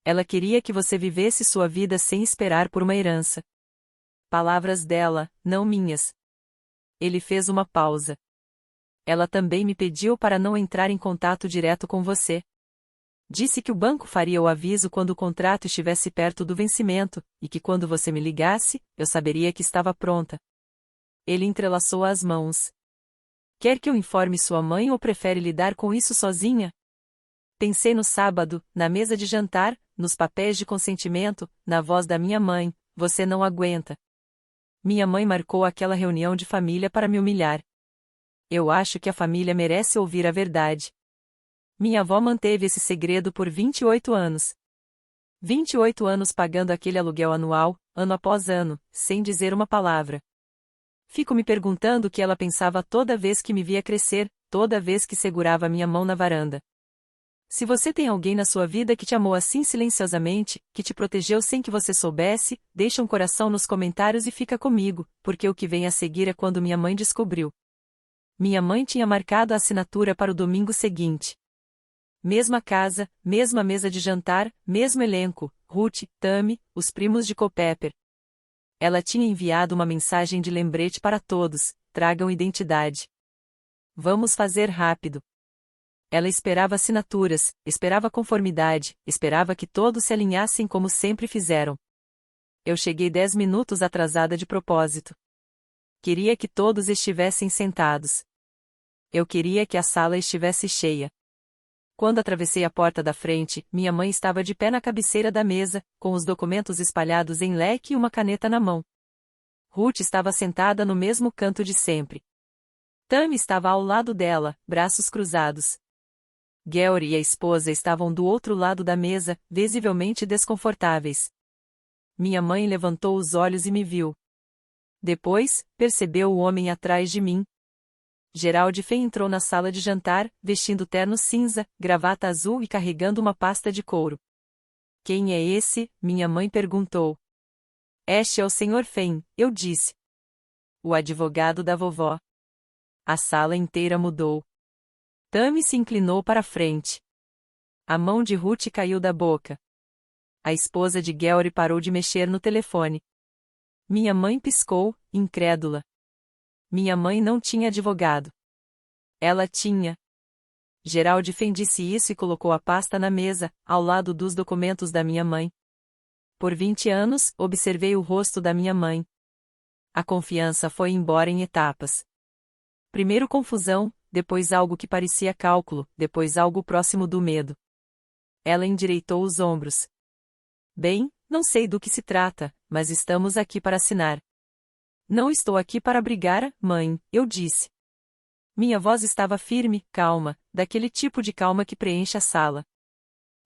S1: Ela queria que você vivesse sua vida sem esperar por uma herança. Palavras dela, não minhas. Ele fez uma pausa. Ela também me pediu para não entrar em contato direto com você. Disse que o banco faria o aviso quando o contrato estivesse perto do vencimento, e que quando você me ligasse, eu saberia que estava pronta. Ele entrelaçou as mãos. Quer que eu informe sua mãe ou prefere lidar com isso sozinha? Pensei no sábado, na mesa de jantar, nos papéis de consentimento, na voz da minha mãe, você não aguenta. Minha mãe marcou aquela reunião de família para me humilhar. Eu acho que a família merece ouvir a verdade. Minha avó manteve esse segredo por 28 anos. 28 anos pagando aquele aluguel anual, ano após ano, sem dizer uma palavra. Fico me perguntando o que ela pensava toda vez que me via crescer, toda vez que segurava minha mão na varanda. Se você tem alguém na sua vida que te amou assim silenciosamente, que te protegeu sem que você soubesse, deixa um coração nos comentários e fica comigo, porque o que vem a seguir é quando minha mãe descobriu. Minha mãe tinha marcado a assinatura para o domingo seguinte. Mesma casa, mesma mesa de jantar, mesmo elenco, Ruth, Tammy, os primos de Culpeper. Ela tinha enviado uma mensagem de lembrete para todos, tragam identidade. Vamos fazer rápido. Ela esperava assinaturas, esperava conformidade, esperava que todos se alinhassem como sempre fizeram. Eu cheguei 10 minutos atrasada de propósito. Queria que todos estivessem sentados. Eu queria que a sala estivesse cheia. Quando atravessei a porta da frente, minha mãe estava de pé na cabeceira da mesa, com os documentos espalhados em leque e uma caneta na mão. Ruth estava sentada no mesmo canto de sempre. Tammy estava ao lado dela, braços cruzados. Georg e a esposa estavam do outro lado da mesa, visivelmente desconfortáveis. Minha mãe levantou os olhos e me viu. Depois, percebeu o homem atrás de mim. Gerald Fay entrou na sala de jantar, vestindo terno cinza, gravata azul e carregando uma pasta de couro. Quem é esse? Minha mãe perguntou. Este é o Sr. Fay, eu disse. O advogado da vovó. A sala inteira mudou. Tammy se inclinou para a frente. A mão de Ruth caiu da boca. A esposa de Georg parou de mexer no telefone. Minha mãe piscou, incrédula. Minha mãe não tinha advogado. Ela tinha. Gerald Fay disse isso e colocou a pasta na mesa, ao lado dos documentos da minha mãe. Por 20 anos, observei o rosto da minha mãe. A confiança foi embora em etapas. Primeiro confusão, depois algo que parecia cálculo, depois algo próximo do medo. Ela endireitou os ombros. Bem, não sei do que se trata, mas estamos aqui para assinar. Não estou aqui para brigar, mãe, eu disse. Minha voz estava firme, calma, daquele tipo de calma que preenche a sala.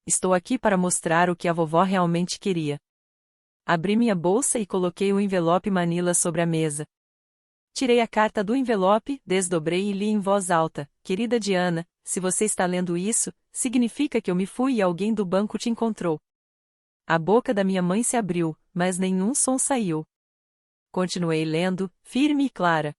S1: Estou aqui para mostrar o que a vovó realmente queria. Abri minha bolsa e coloquei o envelope Manila sobre a mesa. Tirei a carta do envelope, desdobrei e li em voz alta. Querida Diana, se você está lendo isso, significa que eu me fui e alguém do banco te encontrou. A boca da minha mãe se abriu, mas nenhum som saiu. Continuei lendo, firme e clara.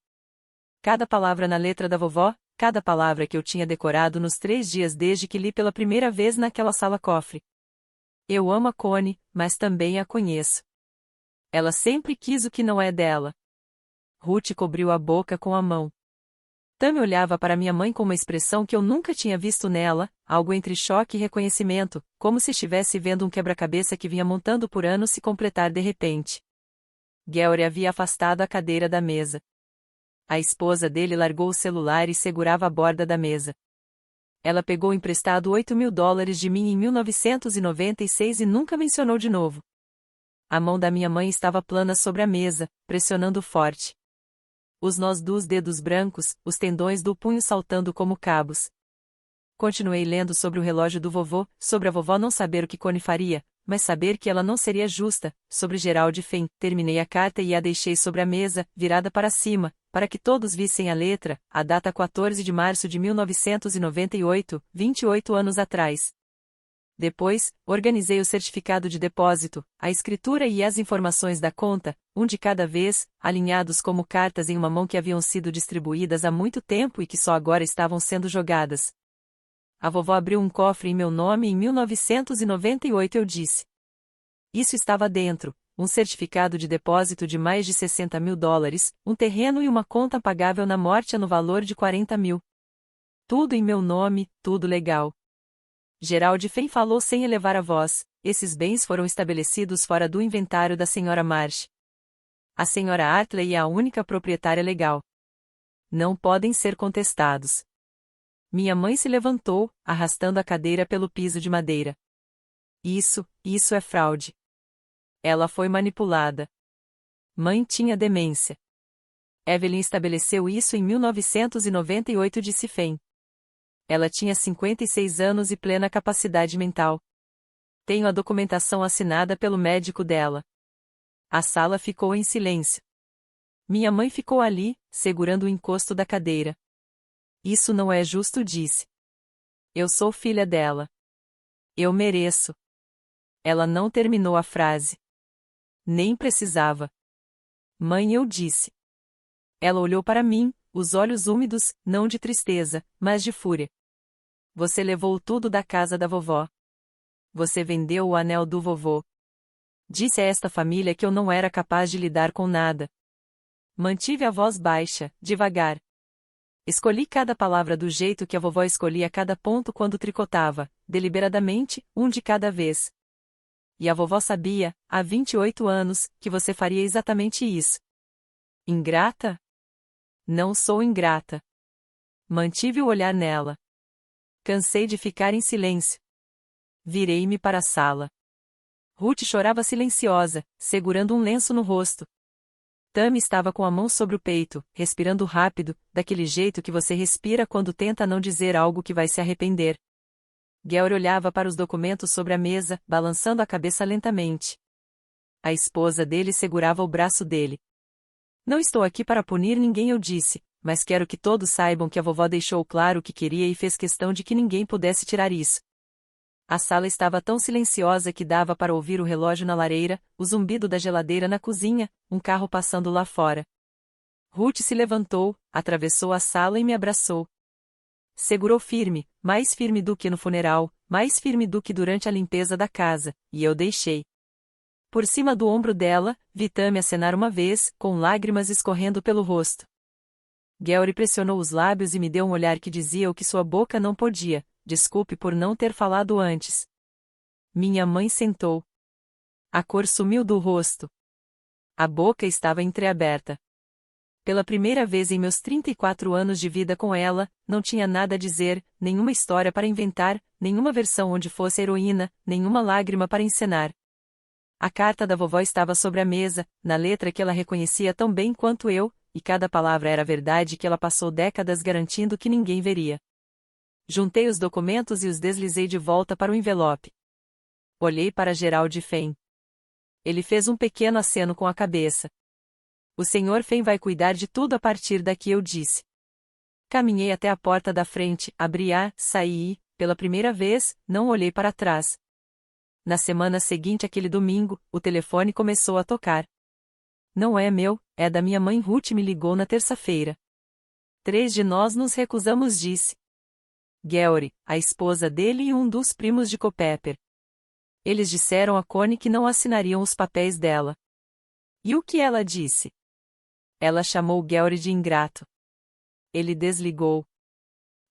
S1: Cada palavra na letra da vovó, cada palavra que eu tinha decorado nos 3 dias desde que li pela primeira vez naquela sala-cofre. Eu amo a Connie, mas também a conheço. Ela sempre quis o que não é dela. Ruth cobriu a boca com a mão. Tammy olhava para minha mãe com uma expressão que eu nunca tinha visto nela, algo entre choque e reconhecimento, como se estivesse vendo um quebra-cabeça que vinha montando por anos se completar de repente. Georg havia afastado a cadeira da mesa. A esposa dele largou o celular e segurava a borda da mesa. Ela pegou emprestado $8.000 de mim em 1996 e nunca mencionou de novo. A mão da minha mãe estava plana sobre a mesa, pressionando forte. Os nós dos dedos brancos, os tendões do punho saltando como cabos. Continuei lendo sobre o relógio do vovô, sobre a vovó não saber o que Connie faria, mas saber que ela não seria justa, sobre Gerald Fay. Terminei a carta e a deixei sobre a mesa, virada para cima, para que todos vissem a letra, a data 14 de março de 1998, 28 anos atrás. Depois, organizei o certificado de depósito, a escritura e as informações da conta, um de cada vez, alinhados como cartas em uma mão que haviam sido distribuídas há muito tempo e que só agora estavam sendo jogadas. A vovó abriu um cofre em meu nome e em 1998 eu disse. Isso estava dentro, um certificado de depósito de mais de $60.000, um terreno e uma conta pagável na morte no valor de 40 mil. Tudo em meu nome, tudo legal. Gerald Fenn falou sem elevar a voz, esses bens foram estabelecidos fora do inventário da Sra. Marsh. A Sra. Hartley é a única proprietária legal. Não podem ser contestados. Minha mãe se levantou, arrastando a cadeira pelo piso de madeira. Isso é fraude. Ela foi manipulada. Mãe tinha demência. Evelyn estabeleceu isso em 1998, disse Fenn. Ela tinha 56 anos e plena capacidade mental. Tenho a documentação assinada pelo médico dela. A sala ficou em silêncio. Minha mãe ficou ali, segurando o encosto da cadeira. Isso não é justo, disse. Eu sou filha dela. Eu mereço. Ela não terminou a frase. Nem precisava. Mãe, eu disse. Ela olhou para mim, os olhos úmidos, não de tristeza, mas de fúria. Você levou tudo da casa da vovó. Você vendeu o anel do vovô. Disse a esta família que eu não era capaz de lidar com nada. Mantive a voz baixa, devagar. Escolhi cada palavra do jeito que a vovó escolhia cada ponto quando tricotava, deliberadamente, um de cada vez. E a vovó sabia, há 28 anos, que você faria exatamente isso. Ingrata? Não sou ingrata. Mantive o olhar nela. Cansei de ficar em silêncio. Virei-me para a sala. Ruth chorava silenciosa, segurando um lenço no rosto. Tammy estava com a mão sobre o peito, respirando rápido, daquele jeito que você respira quando tenta não dizer algo que vai se arrepender. Georg olhava para os documentos sobre a mesa, balançando a cabeça lentamente. A esposa dele segurava o braço dele. Não estou aqui para punir ninguém, eu disse, mas quero que todos saibam que a vovó deixou claro o que queria e fez questão de que ninguém pudesse tirar isso. A sala estava tão silenciosa que dava para ouvir o relógio na lareira, o zumbido da geladeira na cozinha, um carro passando lá fora. Ruth se levantou, atravessou a sala e me abraçou. Segurou firme, mais firme do que no funeral, mais firme do que durante a limpeza da casa, e eu deixei. Por cima do ombro dela, vi Tammy acenar uma vez, com lágrimas escorrendo pelo rosto. Georg pressionou os lábios e me deu um olhar que dizia o que sua boca não podia. Desculpe por não ter falado antes. Minha mãe sentou. A cor sumiu do rosto. A boca estava entreaberta. Pela primeira vez em meus 34 anos de vida com ela, não tinha nada a dizer, nenhuma história para inventar, nenhuma versão onde fosse a heroína, nenhuma lágrima para encenar. A carta da vovó estava sobre a mesa, na letra que ela reconhecia tão bem quanto eu, e cada palavra era a verdade que ela passou décadas garantindo que ninguém veria. Juntei os documentos e os deslizei de volta para o envelope. Olhei para Gerald Fenn. Ele fez um pequeno aceno com a cabeça. O Sr. Fenn vai cuidar de tudo a partir daqui, eu disse. Caminhei até a porta da frente, abri-a, saí e, pela primeira vez, não olhei para trás. Na semana seguinte àquele domingo, o telefone começou a tocar. Não é meu, é da minha mãe. Ruth me ligou na terça-feira. 3 de nós nos recusamos, disse. Georg, a esposa dele e um dos primos de Culpeper. Eles disseram a Connie que não assinariam os papéis dela. E o que ela disse? Ela chamou Georg de ingrato. Ele desligou.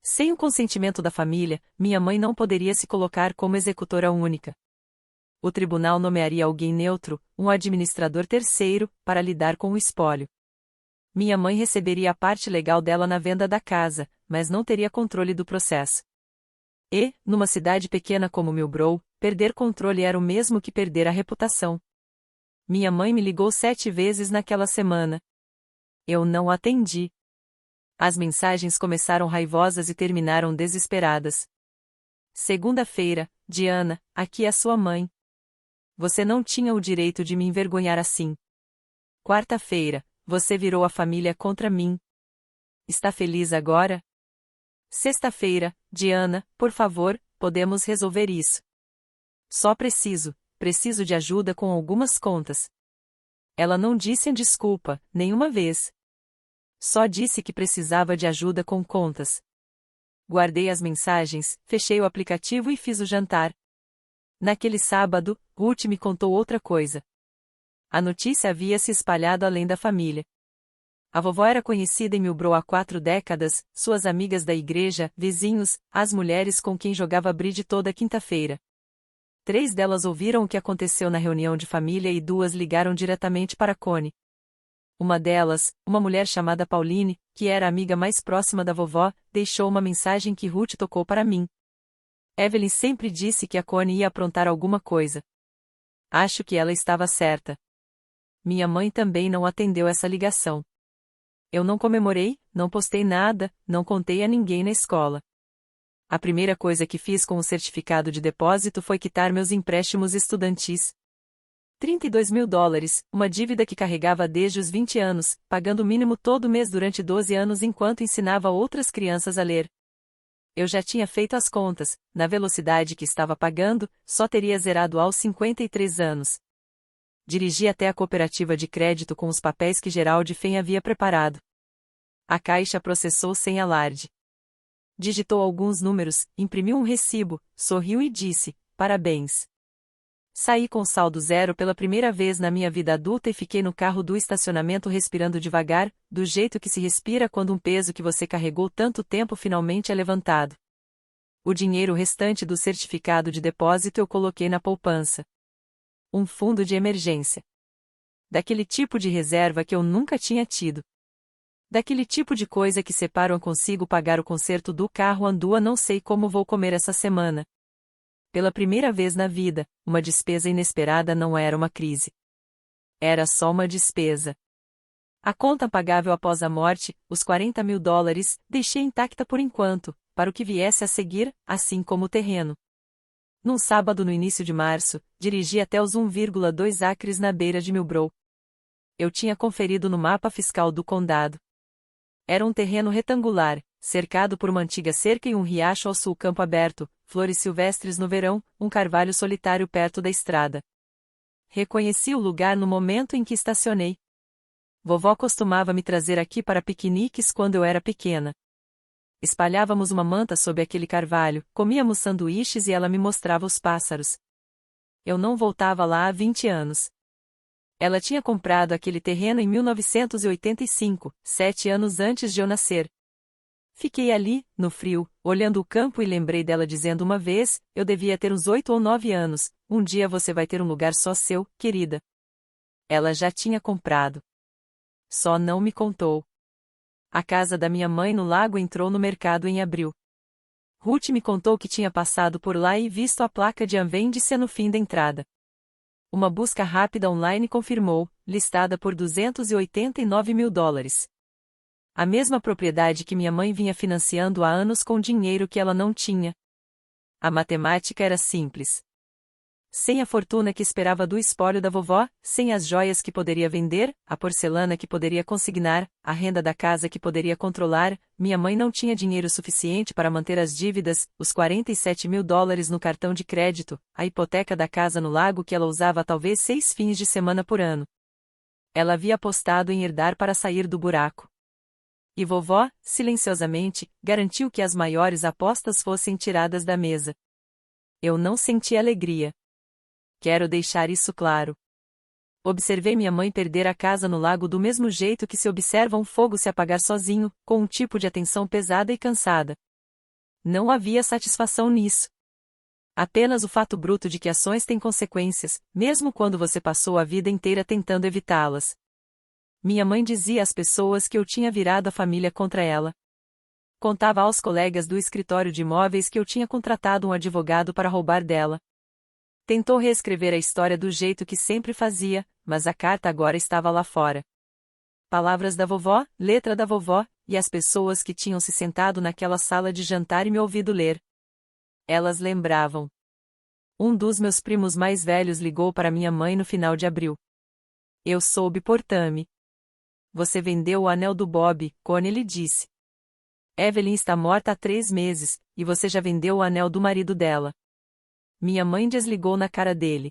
S1: Sem o consentimento da família, minha mãe não poderia se colocar como executora única. O tribunal nomearia alguém neutro, um administrador terceiro, para lidar com o espólio. Minha mãe receberia a parte legal dela na venda da casa, mas não teria controle do processo. E, numa cidade pequena como Millbrow, perder controle era o mesmo que perder a reputação. Minha mãe me ligou 7 vezes naquela semana. Eu não atendi. As mensagens começaram raivosas e terminaram desesperadas. Segunda-feira, Diana, aqui é sua mãe. Você não tinha o direito de me envergonhar assim. Quarta-feira, você virou a família contra mim. Está feliz agora? Sexta-feira, Diana, por favor, podemos resolver isso. Só preciso de ajuda com algumas contas. Ela não disse desculpa, nenhuma vez. Só disse que precisava de ajuda com contas. Guardei as mensagens, fechei o aplicativo e fiz o jantar. Naquele sábado, Ruth me contou outra coisa. A notícia havia se espalhado além da família. A vovó era conhecida em Millbrook há 4 décadas, suas amigas da igreja, vizinhos, as mulheres com quem jogava bridge toda quinta-feira. 3 delas ouviram o que aconteceu na reunião de família e 2 ligaram diretamente para Connie. Uma delas, uma mulher chamada Pauline, que era a amiga mais próxima da vovó, deixou uma mensagem que Ruth tocou para mim. Evelyn sempre disse que a Connie ia aprontar alguma coisa. Acho que ela estava certa. Minha mãe também não atendeu essa ligação. Eu não comemorei, não postei nada, não contei a ninguém na escola. A primeira coisa que fiz com o certificado de depósito foi quitar meus empréstimos estudantis. $32.000, uma dívida que carregava desde os 20 anos, pagando o mínimo todo mês durante 12 anos enquanto ensinava outras crianças a ler. Eu já tinha feito as contas, na velocidade que estava pagando, só teria zerado aos 53 anos. Dirigi até a cooperativa de crédito com os papéis que Gerald Fenn havia preparado. A caixa processou sem alarde. Digitou alguns números, imprimiu um recibo, sorriu e disse, parabéns. Saí com saldo zero pela primeira vez na minha vida adulta e fiquei no carro do estacionamento respirando devagar, do jeito que se respira quando um peso que você carregou tanto tempo finalmente é levantado. O dinheiro restante do certificado de depósito eu coloquei na poupança. Um fundo de emergência. Daquele tipo de reserva que eu nunca tinha tido. Daquele tipo de coisa que separo consigo pagar o conserto do carro andua não sei como vou comer essa semana. Pela primeira vez na vida, uma despesa inesperada não era uma crise. Era só uma despesa. A conta pagável após a morte, os $40.000, deixei intacta por enquanto, para o que viesse a seguir, assim como o terreno. Num sábado no início de março, dirigi até os 1,2 acres na beira de Millbrook. Eu tinha conferido no mapa fiscal do condado. Era um terreno retangular, cercado por uma antiga cerca e um riacho ao sul, campo aberto, flores silvestres no verão, um carvalho solitário perto da estrada. Reconheci o lugar no momento em que estacionei. Vovó costumava me trazer aqui para piqueniques quando eu era pequena. Espalhávamos uma manta sob aquele carvalho, comíamos sanduíches e ela me mostrava os pássaros. Eu não voltava lá há 20 anos. Ela tinha comprado aquele terreno em 1985, 7 anos antes de eu nascer. Fiquei ali, no frio, olhando o campo e lembrei dela dizendo uma vez, eu devia ter uns 8 ou 9 anos, um dia você vai ter um lugar só seu, querida. Ela já tinha comprado. Só não me contou. A casa da minha mãe no lago entrou no mercado em abril. Ruth me contou que tinha passado por lá e visto a placa de vende-se no fim da entrada. Uma busca rápida online confirmou, listada por $289.000. A mesma propriedade que minha mãe vinha financiando há anos com dinheiro que ela não tinha. A matemática era simples. Sem a fortuna que esperava do espólio da vovó, sem as joias que poderia vender, a porcelana que poderia consignar, a renda da casa que poderia controlar, minha mãe não tinha dinheiro suficiente para manter as dívidas, os $47.000 no cartão de crédito, a hipoteca da casa no lago que ela usava talvez 6 fins de semana por ano. Ela havia apostado em herdar para sair do buraco. E vovó, silenciosamente, garantiu que as maiores apostas fossem tiradas da mesa. Eu não senti alegria. Quero deixar isso claro. Observei minha mãe perder a casa no lago do mesmo jeito que se observa um fogo se apagar sozinho, com um tipo de atenção pesada e cansada. Não havia satisfação nisso. Apenas o fato bruto de que ações têm consequências, mesmo quando você passou a vida inteira tentando evitá-las. Minha mãe dizia às pessoas que eu tinha virado a família contra ela. Contava aos colegas do escritório de imóveis que eu tinha contratado um advogado para roubar dela. Tentou reescrever a história do jeito que sempre fazia, mas a carta agora estava lá fora. Palavras da vovó, letra da vovó, e as pessoas que tinham se sentado naquela sala de jantar e me ouvido ler. Elas lembravam. Um dos meus primos mais velhos ligou para minha mãe no final de abril. Eu soube por Tammy. Você vendeu o anel do Bob, Connie lhe disse. Evelyn está morta há 3 meses, e você já vendeu o anel do marido dela. Minha mãe desligou na cara dele.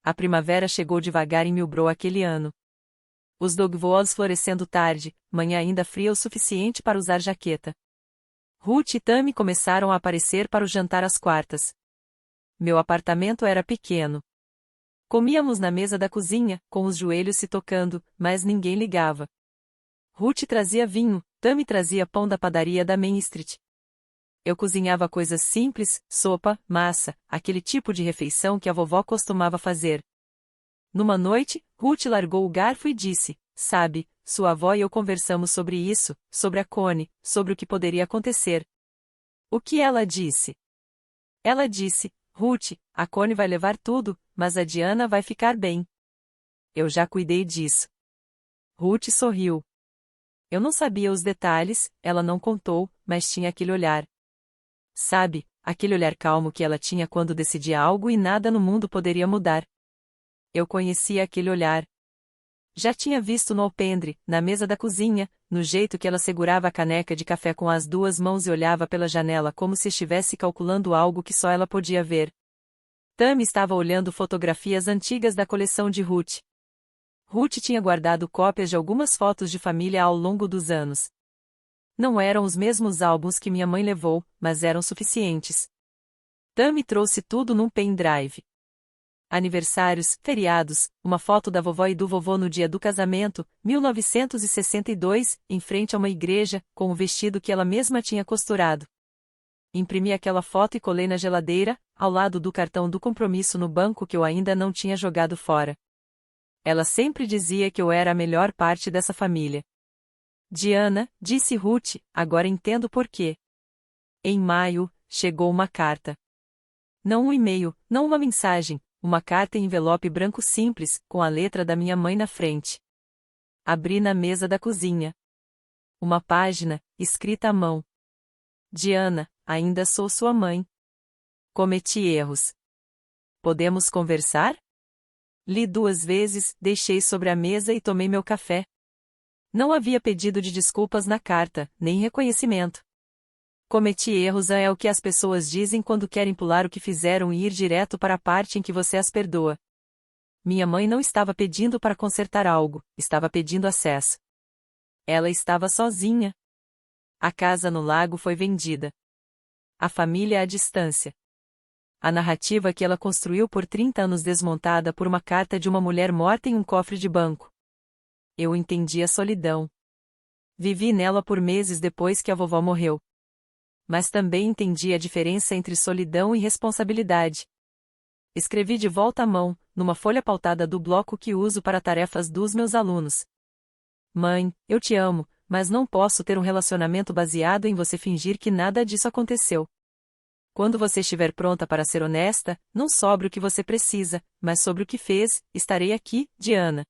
S1: A primavera chegou devagar em Millbrow aquele ano. Os dogwoods florescendo tarde, manhã ainda fria o suficiente para usar jaqueta. Ruth e Tammy começaram a aparecer para o jantar às quartas. Meu apartamento era pequeno. Comíamos na mesa da cozinha, com os joelhos se tocando, mas ninguém ligava. Ruth trazia vinho, Tammy trazia pão da padaria da Main Street. Eu cozinhava coisas simples, sopa, massa, aquele tipo de refeição que a vovó costumava fazer. Numa noite, Ruth largou o garfo e disse: "Sabe, sua avó e eu conversamos sobre isso, sobre a Connie, sobre o que poderia acontecer." O que ela disse? Ela disse: "Ruth, a Connie vai levar tudo, mas a Diana vai ficar bem." Eu já cuidei disso. Ruth sorriu. Eu não sabia os detalhes, ela não contou, mas tinha aquele olhar. Sabe, aquele olhar calmo que ela tinha quando decidia algo e nada no mundo poderia mudar. Eu conhecia aquele olhar. Já tinha visto no alpendre, na mesa da cozinha, no jeito que ela segurava a caneca de café com as duas mãos e olhava pela janela como se estivesse calculando algo que só ela podia ver. Tammy estava olhando fotografias antigas da coleção de Ruth. Ruth tinha guardado cópias de algumas fotos de família ao longo dos anos. Não eram os mesmos álbuns que minha mãe levou, mas eram suficientes. Tammy trouxe tudo num pendrive. Aniversários, feriados, uma foto da vovó e do vovô no dia do casamento, 1962, em frente a uma igreja, com o vestido que ela mesma tinha costurado. Imprimi aquela foto e colei na geladeira, ao lado do cartão do compromisso no banco que eu ainda não tinha jogado fora. Ela sempre dizia que eu era a melhor parte dessa família. Diana, disse Ruth, agora entendo por quê. Em maio, chegou uma carta. Não um e-mail, não uma mensagem, uma carta em envelope branco simples, com a letra da minha mãe na frente. Abri na mesa da cozinha. Uma página, escrita à mão. Diana, ainda sou sua mãe. Cometi erros. Podemos conversar? Li 2 vezes, deixei sobre a mesa e tomei meu café. Não havia pedido de desculpas na carta, nem reconhecimento. Cometi erros é o que as pessoas dizem quando querem pular o que fizeram e ir direto para a parte em que você as perdoa. Minha mãe não estava pedindo para consertar algo, estava pedindo acesso. Ela estava sozinha. A casa no lago foi vendida. A família à distância. A narrativa que ela construiu por 30 anos desmontada por uma carta de uma mulher morta em um cofre de banco. Eu entendi a solidão. Vivi nela por meses depois que a vovó morreu. Mas também entendi a diferença entre solidão e responsabilidade. Escrevi de volta à mão, numa folha pautada do bloco que uso para tarefas dos meus alunos. Mãe, eu te amo, mas não posso ter um relacionamento baseado em você fingir que nada disso aconteceu. Quando você estiver pronta para ser honesta, não sobre o que você precisa, mas sobre o que fez, estarei aqui, Diana.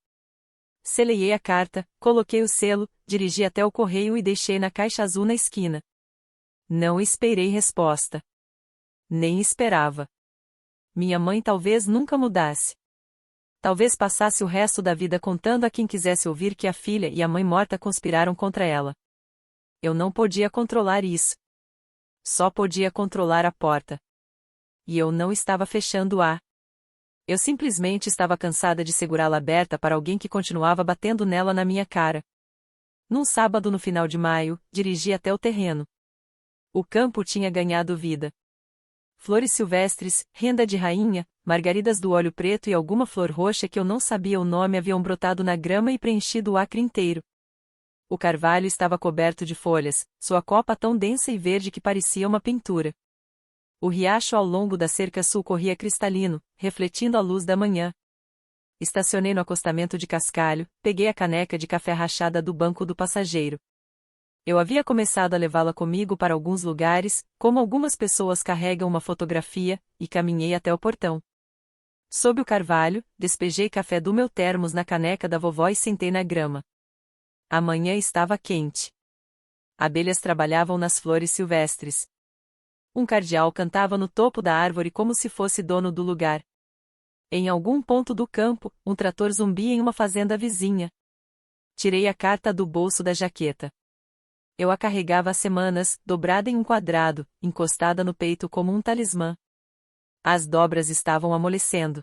S1: Seleei a carta, coloquei o selo, dirigi até o correio e deixei na caixa azul na esquina. Não esperei resposta. Nem esperava. Minha mãe talvez nunca mudasse. Talvez passasse o resto da vida contando a quem quisesse ouvir que a filha e a mãe morta conspiraram contra ela. Eu não podia controlar isso. Só podia controlar a porta. E eu não estava fechando-a. Eu simplesmente estava cansada de segurá-la aberta para alguém que continuava batendo nela na minha cara. Num sábado no final de maio, dirigi até o terreno. O campo tinha ganhado vida. Flores silvestres, renda de rainha, margaridas do óleo preto e alguma flor roxa que eu não sabia o nome haviam brotado na grama e preenchido o acre inteiro. O carvalho estava coberto de folhas, sua copa tão densa e verde que parecia uma pintura. O riacho ao longo da cerca sul corria cristalino, refletindo a luz da manhã. Estacionei no acostamento de cascalho, peguei a caneca de café rachada do banco do passageiro. Eu havia começado a levá-la comigo para alguns lugares, como algumas pessoas carregam uma fotografia, e caminhei até o portão. Sob o carvalho, despejei café do meu termos na caneca da vovó e sentei na grama. A manhã estava quente. Abelhas trabalhavam nas flores silvestres. Um cardeal cantava no topo da árvore como se fosse dono do lugar. Em algum ponto do campo, um trator zumbia em uma fazenda vizinha. Tirei a carta do bolso da jaqueta. Eu a carregava há semanas, dobrada em um quadrado, encostada no peito como um talismã. As dobras estavam amolecendo.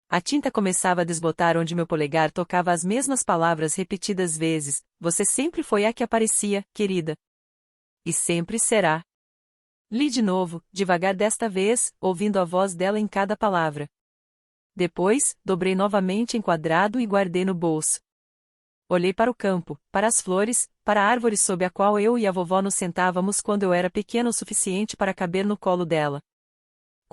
S1: A tinta começava a desbotar onde meu polegar tocava as mesmas palavras repetidas vezes. Você sempre foi a que aparecia, querida. E sempre será. Li de novo, devagar desta vez, ouvindo a voz dela em cada palavra. Depois, dobrei novamente em quadrado e guardei no bolso. Olhei para o campo, para as flores, para a árvore sob a qual eu e a vovó nos sentávamos quando eu era pequeno o suficiente para caber no colo dela.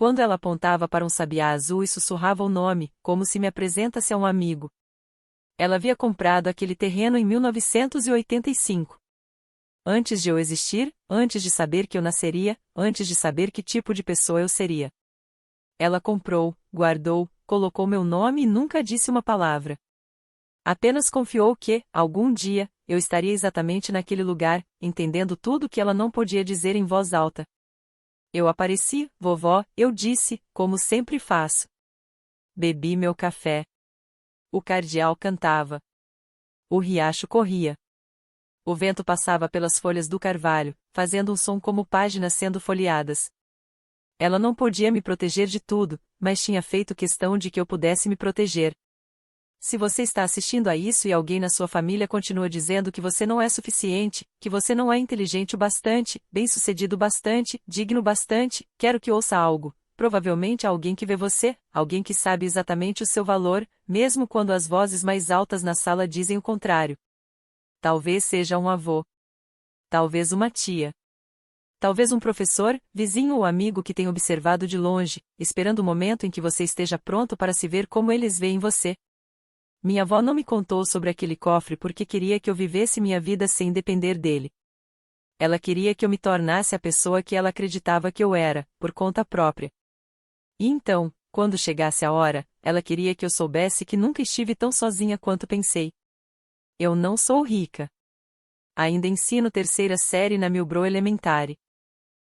S1: Quando ela apontava para um sabiá azul e sussurrava o nome, como se me apresentasse a um amigo. Ela havia comprado aquele terreno em 1985. Antes de eu existir, antes de saber que eu nasceria, antes de saber que tipo de pessoa eu seria. Ela comprou, guardou, colocou meu nome e nunca disse uma palavra. Apenas confiou que, algum dia, eu estaria exatamente naquele lugar, entendendo tudo que ela não podia dizer em voz alta. Eu apareci, vovó, eu disse, como sempre faço. Bebi meu café. O cardeal cantava. O riacho corria. O vento passava pelas folhas do carvalho, fazendo um som como páginas sendo folheadas. Ela não podia me proteger de tudo, mas tinha feito questão de que eu pudesse me proteger. Se você está assistindo a isso e alguém na sua família continua dizendo que você não é suficiente, que você não é inteligente o bastante, bem-sucedido o bastante, digno o bastante, quero que ouça algo. Provavelmente há alguém que vê você, alguém que sabe exatamente o seu valor, mesmo quando as vozes mais altas na sala dizem o contrário. Talvez seja um avô. Talvez uma tia. Talvez um professor, vizinho ou amigo que tenha observado de longe, esperando o momento em que você esteja pronto para se ver como eles veem você. Minha avó não me contou sobre aquele cofre porque queria que eu vivesse minha vida sem depender dele. Ela queria que eu me tornasse a pessoa que ela acreditava que eu era, por conta própria. E então, quando chegasse a hora, ela queria que eu soubesse que nunca estive tão sozinha quanto pensei. Eu não sou rica. Ainda ensino terceira série na Milbro Elementary.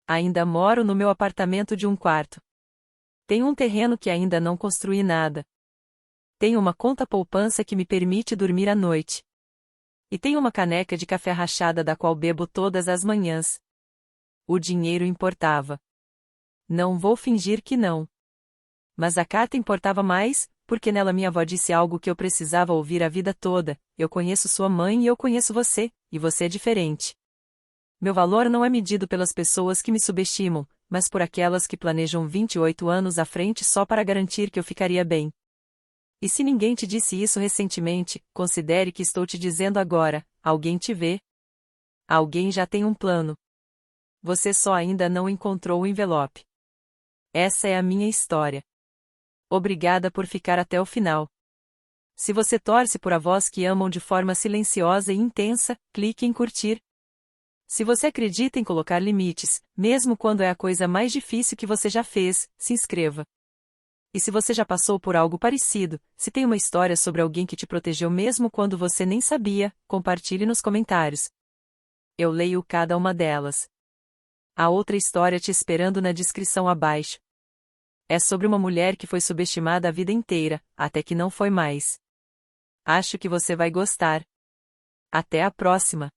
S1: Ainda moro no meu apartamento de um quarto. Tenho um terreno que ainda não construí nada. Tenho uma conta poupança que me permite dormir à noite. E tenho uma caneca de café rachada da qual bebo todas as manhãs. O dinheiro importava. Não vou fingir que não. Mas a carta importava mais, porque nela minha avó disse algo que eu precisava ouvir a vida toda: eu conheço sua mãe e eu conheço você, e você é diferente. Meu valor não é medido pelas pessoas que me subestimam, mas por aquelas que planejam 28 anos à frente só para garantir que eu ficaria bem. E se ninguém te disse isso recentemente, considere que estou te dizendo agora: alguém te vê. Alguém já tem um plano. Você só ainda não encontrou o envelope. Essa é a minha história. Obrigada por ficar até o final. Se você torce por avós que amam de forma silenciosa e intensa, clique em curtir. Se você acredita em colocar limites, mesmo quando é a coisa mais difícil que você já fez, se inscreva. E se você já passou por algo parecido, se tem uma história sobre alguém que te protegeu mesmo quando você nem sabia, compartilhe nos comentários. Eu leio cada uma delas. Há outra história te esperando na descrição abaixo. É sobre uma mulher que foi subestimada a vida inteira, até que não foi mais. Acho que você vai gostar. Até a próxima!